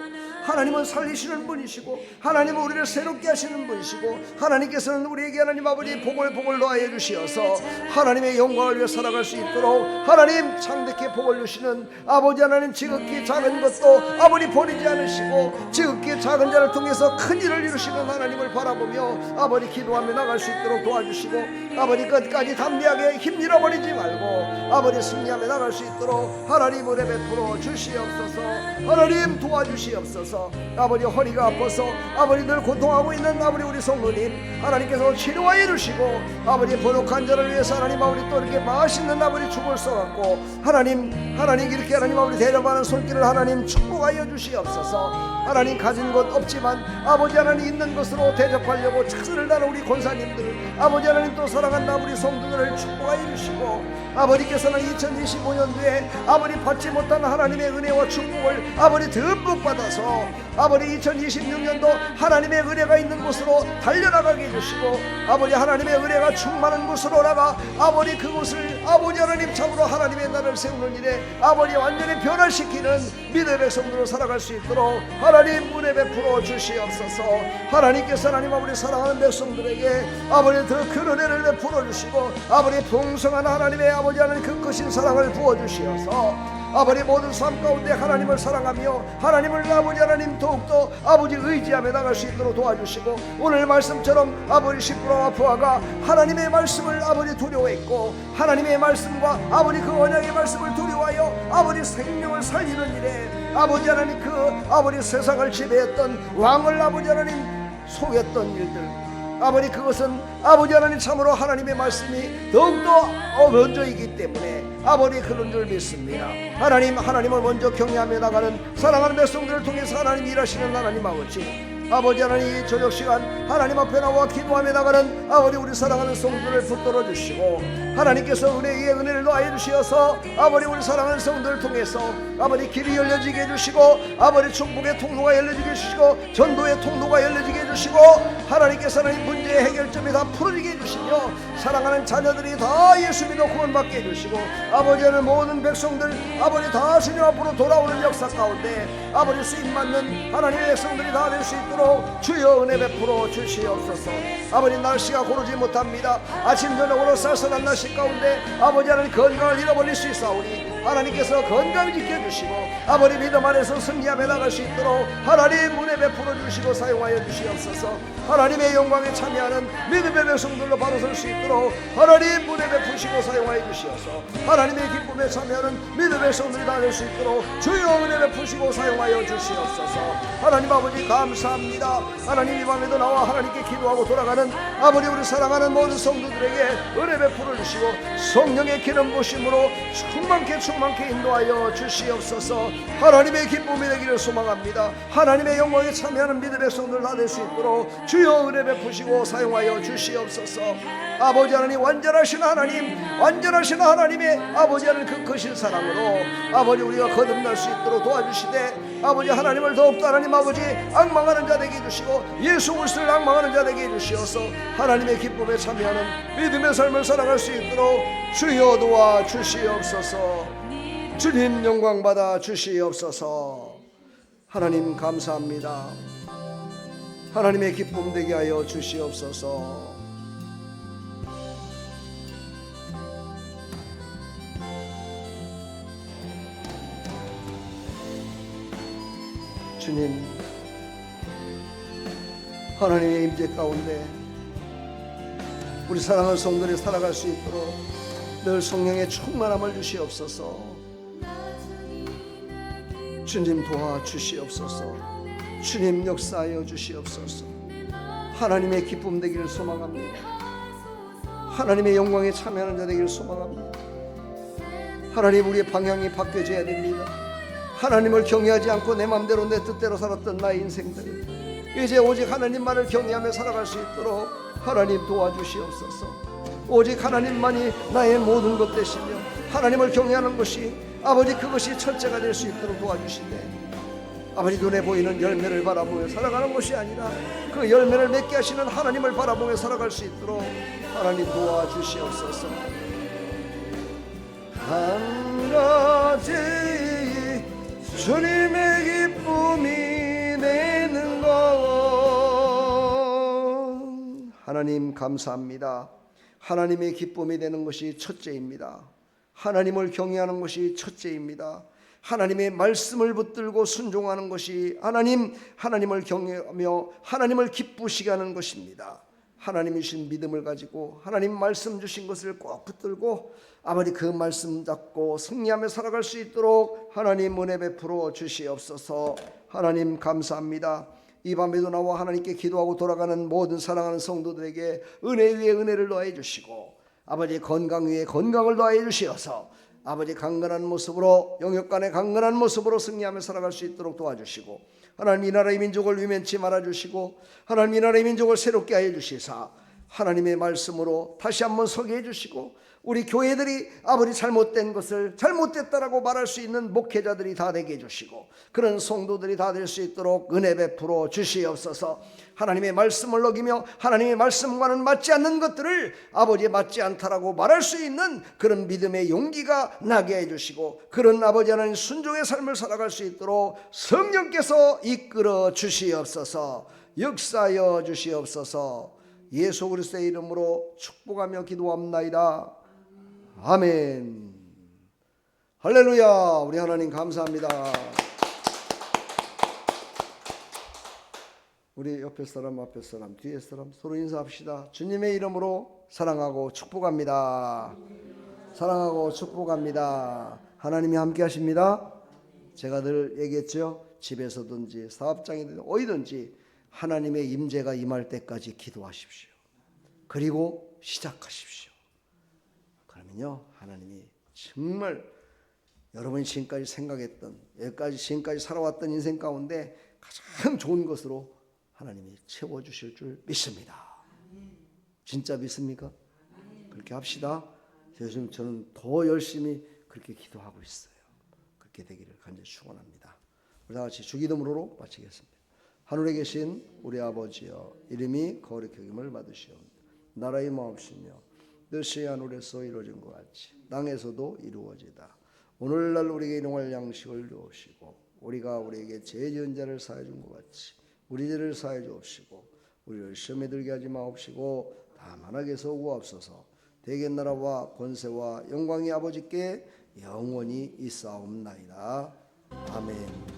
하나님은 살리시는 분이시고 하나님은 우리를 새롭게 하시는 분이시고, 하나님께서는 우리에게 하나님 아버지 복을 더하여 주시어서 하나님의 영광을 위해 살아갈 수 있도록 하나님 창대케 복을 주시는 아버지 하나님, 지극히 작은 것도 아버지 버리지 않으시고 지극히 작은 자를 통해서 큰 일을 이루시는 하나님을 바라보며 아버지 기도하며 나갈 수 있도록 도와주시고, 아버지 끝까지 담대하게 힘들어 버리지 말고 아버지 승리하며 나갈 수 있도록 하나님 은혜 베풀어 주시옵소서. 하나님 도와주시옵소서. 아버지 허리가 아파서 아버지 늘 고통하고 있는 아버지 우리 성도님 하나님께서 치료하여 주시고, 아버지 번혹한 자를 위해서 하나님 아버지 또 이렇게 맛있는 아버지 죽을 써갖고 하나님 이렇게 하나님 아버지 대접하는 손길을 하나님 축복하여 주시옵소서. 하나님 가진 것 없지만 아버지 하나님 있는 것으로 대접하려고 최선을 다하는 우리 권사님들, 아버지 하나님 또 사랑한다 우리 성도들을 축복하여 주시고, 아버지께서는 2025년도에 아버지 받지 못한 하나님의 은혜와 축복을 아버지 듬뿍 받아서 아버지 2026년도 하나님의 은혜가 있는 곳으로 달려나가게 해주시고, 아버지 하나님의 은혜가 충만한 곳으로 나가 아버지 그곳을 아버지 하나님 참으로 하나님의 나라를 세우는 일에 아버지 완전히 변화시키는 믿음의 백성들로 살아갈 수 있도록 하나님 은혜 베풀어 주시옵소서. 하나님께서 하나님 아버지 사랑하는 백성들에게 아버지 더 큰 은혜를 베풀어 주시고, 아버지 풍성한 하나님의 아버지 하나님 그 크신 사랑을 부어 주시어서 아버지 모든 삶 가운데 하나님을 사랑하며 하나님을 아버지 하나님 더욱더 아버지 의지하며 나갈 수 있도록 도와주시고, 오늘 말씀처럼 아버지 시부라와 부하가 하나님의 말씀을 아버지 두려워했고, 하나님의 말씀과 아버지 그 언약의 말씀을 두려워하여 아버지 생명을 살리는 일에 아버지 하나님 그 아버지 세상을 지배했던 왕을 아버지 하나님 속였던 일들, 아버지 그것은 아버지 하나님 참으로 하나님의 말씀이 더욱더 먼저이기 때문에 아버지 그런 줄 믿습니다. 하나님을 먼저 경외하며 나가는 사랑하는 백성들을 통해서 하나님 일하시는 하나님 아버지 하나님 이 저녁 시간 하나님 앞에 나와 기도하며 나가는 아버지 우리 사랑하는 성도들을 붙들어 주시고, 하나님께서 은혜 위에 은혜를 더하여 주시어서 아버지 우리 사랑하는 성도들을 통해서 아버지 길이 열려지게 해주시고, 아버지 축복의 통로가 열려지게 해주시고, 전도의 통로가 열려지게 해주시고, 하나님께서 하나님 문제의 해결점이 다 풀어지게 해주시며, 사랑하는 자녀들이 다 예수 믿어 구원받게 해주시고, 아버지 하나님 모든 백성들 아버지 다 주님 앞으로 돌아오는 역사 가운데 아버지 쓰임받는 하나님의 백성들이 다 될 수 있도록 주여 은혜 베풀어 주시옵소서. 아버지 날씨가 고르지 못합니다. 아침 저녁으로 쌀쌀한 날씨 가운데 아버지 하나님 건강을 잃어버릴 수 있사오니 하나님께서 건강을 지켜주시고 아버지 믿음 안에서 승리하며 나갈 수 있도록 하나님 은혜 베풀어 주시고 사용하여 주시옵소서. 하나님의 영광에 참여하는 믿음의 백성들로 바로 설 수 있도록 하나님 은혜 베푸시고 사용하여 주시옵소서. 하나님의 기쁨에 참여하는 믿음의 백성들이 다 될 수 있도록 주여 은혜 베푸시고 사용하여 주시옵소서. 하나님 아버지 감사합니다. 하나님 이 밤에도 나와 하나님께 기도하고 돌아가는 아버지 우리 사랑하는 모든 성도들에게 은혜 베풀어 주시고 성령의 기름 부심으로 충만케 인도하여 주시옵소서. 하나님의 기쁨이 되기를 소망합니다. 하나님의 영광에 참여하는 믿음의 백성들 다 될 수 있도록 주여 은혜 베푸시고 사용하여 주시옵소서. 아버지 하나님 완전하신 하나님의 아버지 하나님 그 크신 사랑으로 아버지 우리가 거듭날 수 있도록 도와주시되 아버지 하나님을 더욱더 하나님 아버지 앙망하는 자 되게 해주시고 예수 그리스도를 앙망하는 자 되게 해주시어서 하나님의 기쁨에 참여하는 믿음의 삶을 살아갈 수 있도록 주여 도와 주시옵소서. 주님 영광 받아 주시옵소서. 하나님 감사합니다. 하나님의 기쁨 되게 하여 주시옵소서. 주님, 하나님의 임재 가운데 우리 사랑하는 성도들이 살아갈 수 있도록 늘 성령의 충만함을 주시옵소서. 주님 도와주시옵소서. 주님 역사하여 주시옵소서. 하나님의 기쁨 되기를 소망합니다. 하나님의 영광에 참여하는 자 되기를 소망합니다. 하나님, 우리의 방향이 바뀌어져야 됩니다. 하나님을 경외하지 않고 내 맘대로 내 뜻대로 살았던 나의 인생들, 이제 오직 하나님만을 경외하며 살아갈 수 있도록 하나님 도와주시옵소서. 오직 하나님만이 나의 모든 것 되시며 하나님을 경외하는 것이 아버지 그것이 첫째가 될 수 있도록 도와주시네. 아버지, 눈에 보이는 열매를 바라보며 살아가는 것이 아니라 그 열매를 맺게 하시는 하나님을 바라보며 살아갈 수 있도록 하나님 도와주시옵소서. 한 가지 주님의 기쁨이 되는 것, 하나님 감사합니다. 하나님의 기쁨이 되는 것이 첫째입니다. 하나님을 경외하는 것이 첫째입니다. 하나님의 말씀을 붙들고 순종하는 것이 하나님을 경외하며 하나님을 기쁘시게 하는 것입니다. 하나님이 주신 믿음을 가지고 하나님 말씀 주신 것을 꼭 붙들고 아버지 그 말씀 잡고 승리하며 살아갈 수 있도록 하나님 은혜 베풀어 주시옵소서. 하나님 감사합니다. 이 밤에도 나와 하나님께 기도하고 돌아가는 모든 사랑하는 성도들에게 은혜 위에 은혜를 더해 주시고 아버지 건강 위에 건강을 더해 주시어서 아버지 강건한 모습으로 영역간의 강건한 모습으로 승리하며 살아갈 수 있도록 도와주시고 하나님 이 나라의 민족을 위면치 말아주시고 하나님 이 나라의 민족을 새롭게 하여 주시사 하나님의 말씀으로 다시 한번 서게 해주시고 우리 교회들이 아버지 잘못된 것을 잘못됐다라고 말할 수 있는 목회자들이 다 되게 해주시고 그런 성도들이 다 될 수 있도록 은혜 베풀어 주시옵소서. 하나님의 말씀을 어기며 하나님의 말씀과는 맞지 않는 것들을 아버지 맞지 않다라고 말할 수 있는 그런 믿음의 용기가 나게 해주시고 그런 아버지 하나님 순종의 삶을 살아갈 수 있도록 성령께서 이끌어 주시옵소서. 역사하여 주시옵소서. 예수 그리스도의 이름으로 축복하며 기도합나이다. 아멘. 할렐루야. 우리 하나님 감사합니다. 우리 옆에 사람 앞에 사람 뒤에 사람 서로 인사합시다. 주님의 이름으로 사랑하고 축복합니다. 사랑하고 축복합니다. 하나님이 함께 하십니다. 제가 늘 얘기했죠. 집에서든지 사업장이든지 어디든지 하나님의 임재가 임할 때까지 기도하십시오. 그리고 시작하십시오. 그러면요 하나님이 정말 여러분이 지금까지 생각했던 지금까지 살아왔던 인생 가운데 가장 좋은 것으로 하나님이 채워주실 줄 믿습니다. 진짜 믿습니까? 그렇게 합시다. 요즘 저는 더 열심히 그렇게 기도하고 있어요. 그렇게 되기를 간절히 축원합니다. 우리 다 같이 주기도문으로 마치겠습니다. 하늘에 계신 우리 아버지여, 이름이 거룩히 여김을 받으시옵소서. 나라의 마옵시며 뜻이 하늘에서 이루어진 것 같이 땅에서도 이루어지다. 오늘날 우리에게 일용할 양식을 주옵시고 우리가 우리에게 죄 지은 자를 사하여 준 것 같이 우리 죄를 사하여 주옵시고 우리를 시험에 들게 하지 마옵시고 다만 악에서 구하옵소서. 대개 나라와 권세와 영광이 아버지께 영원히 있사옵나이다. 아멘.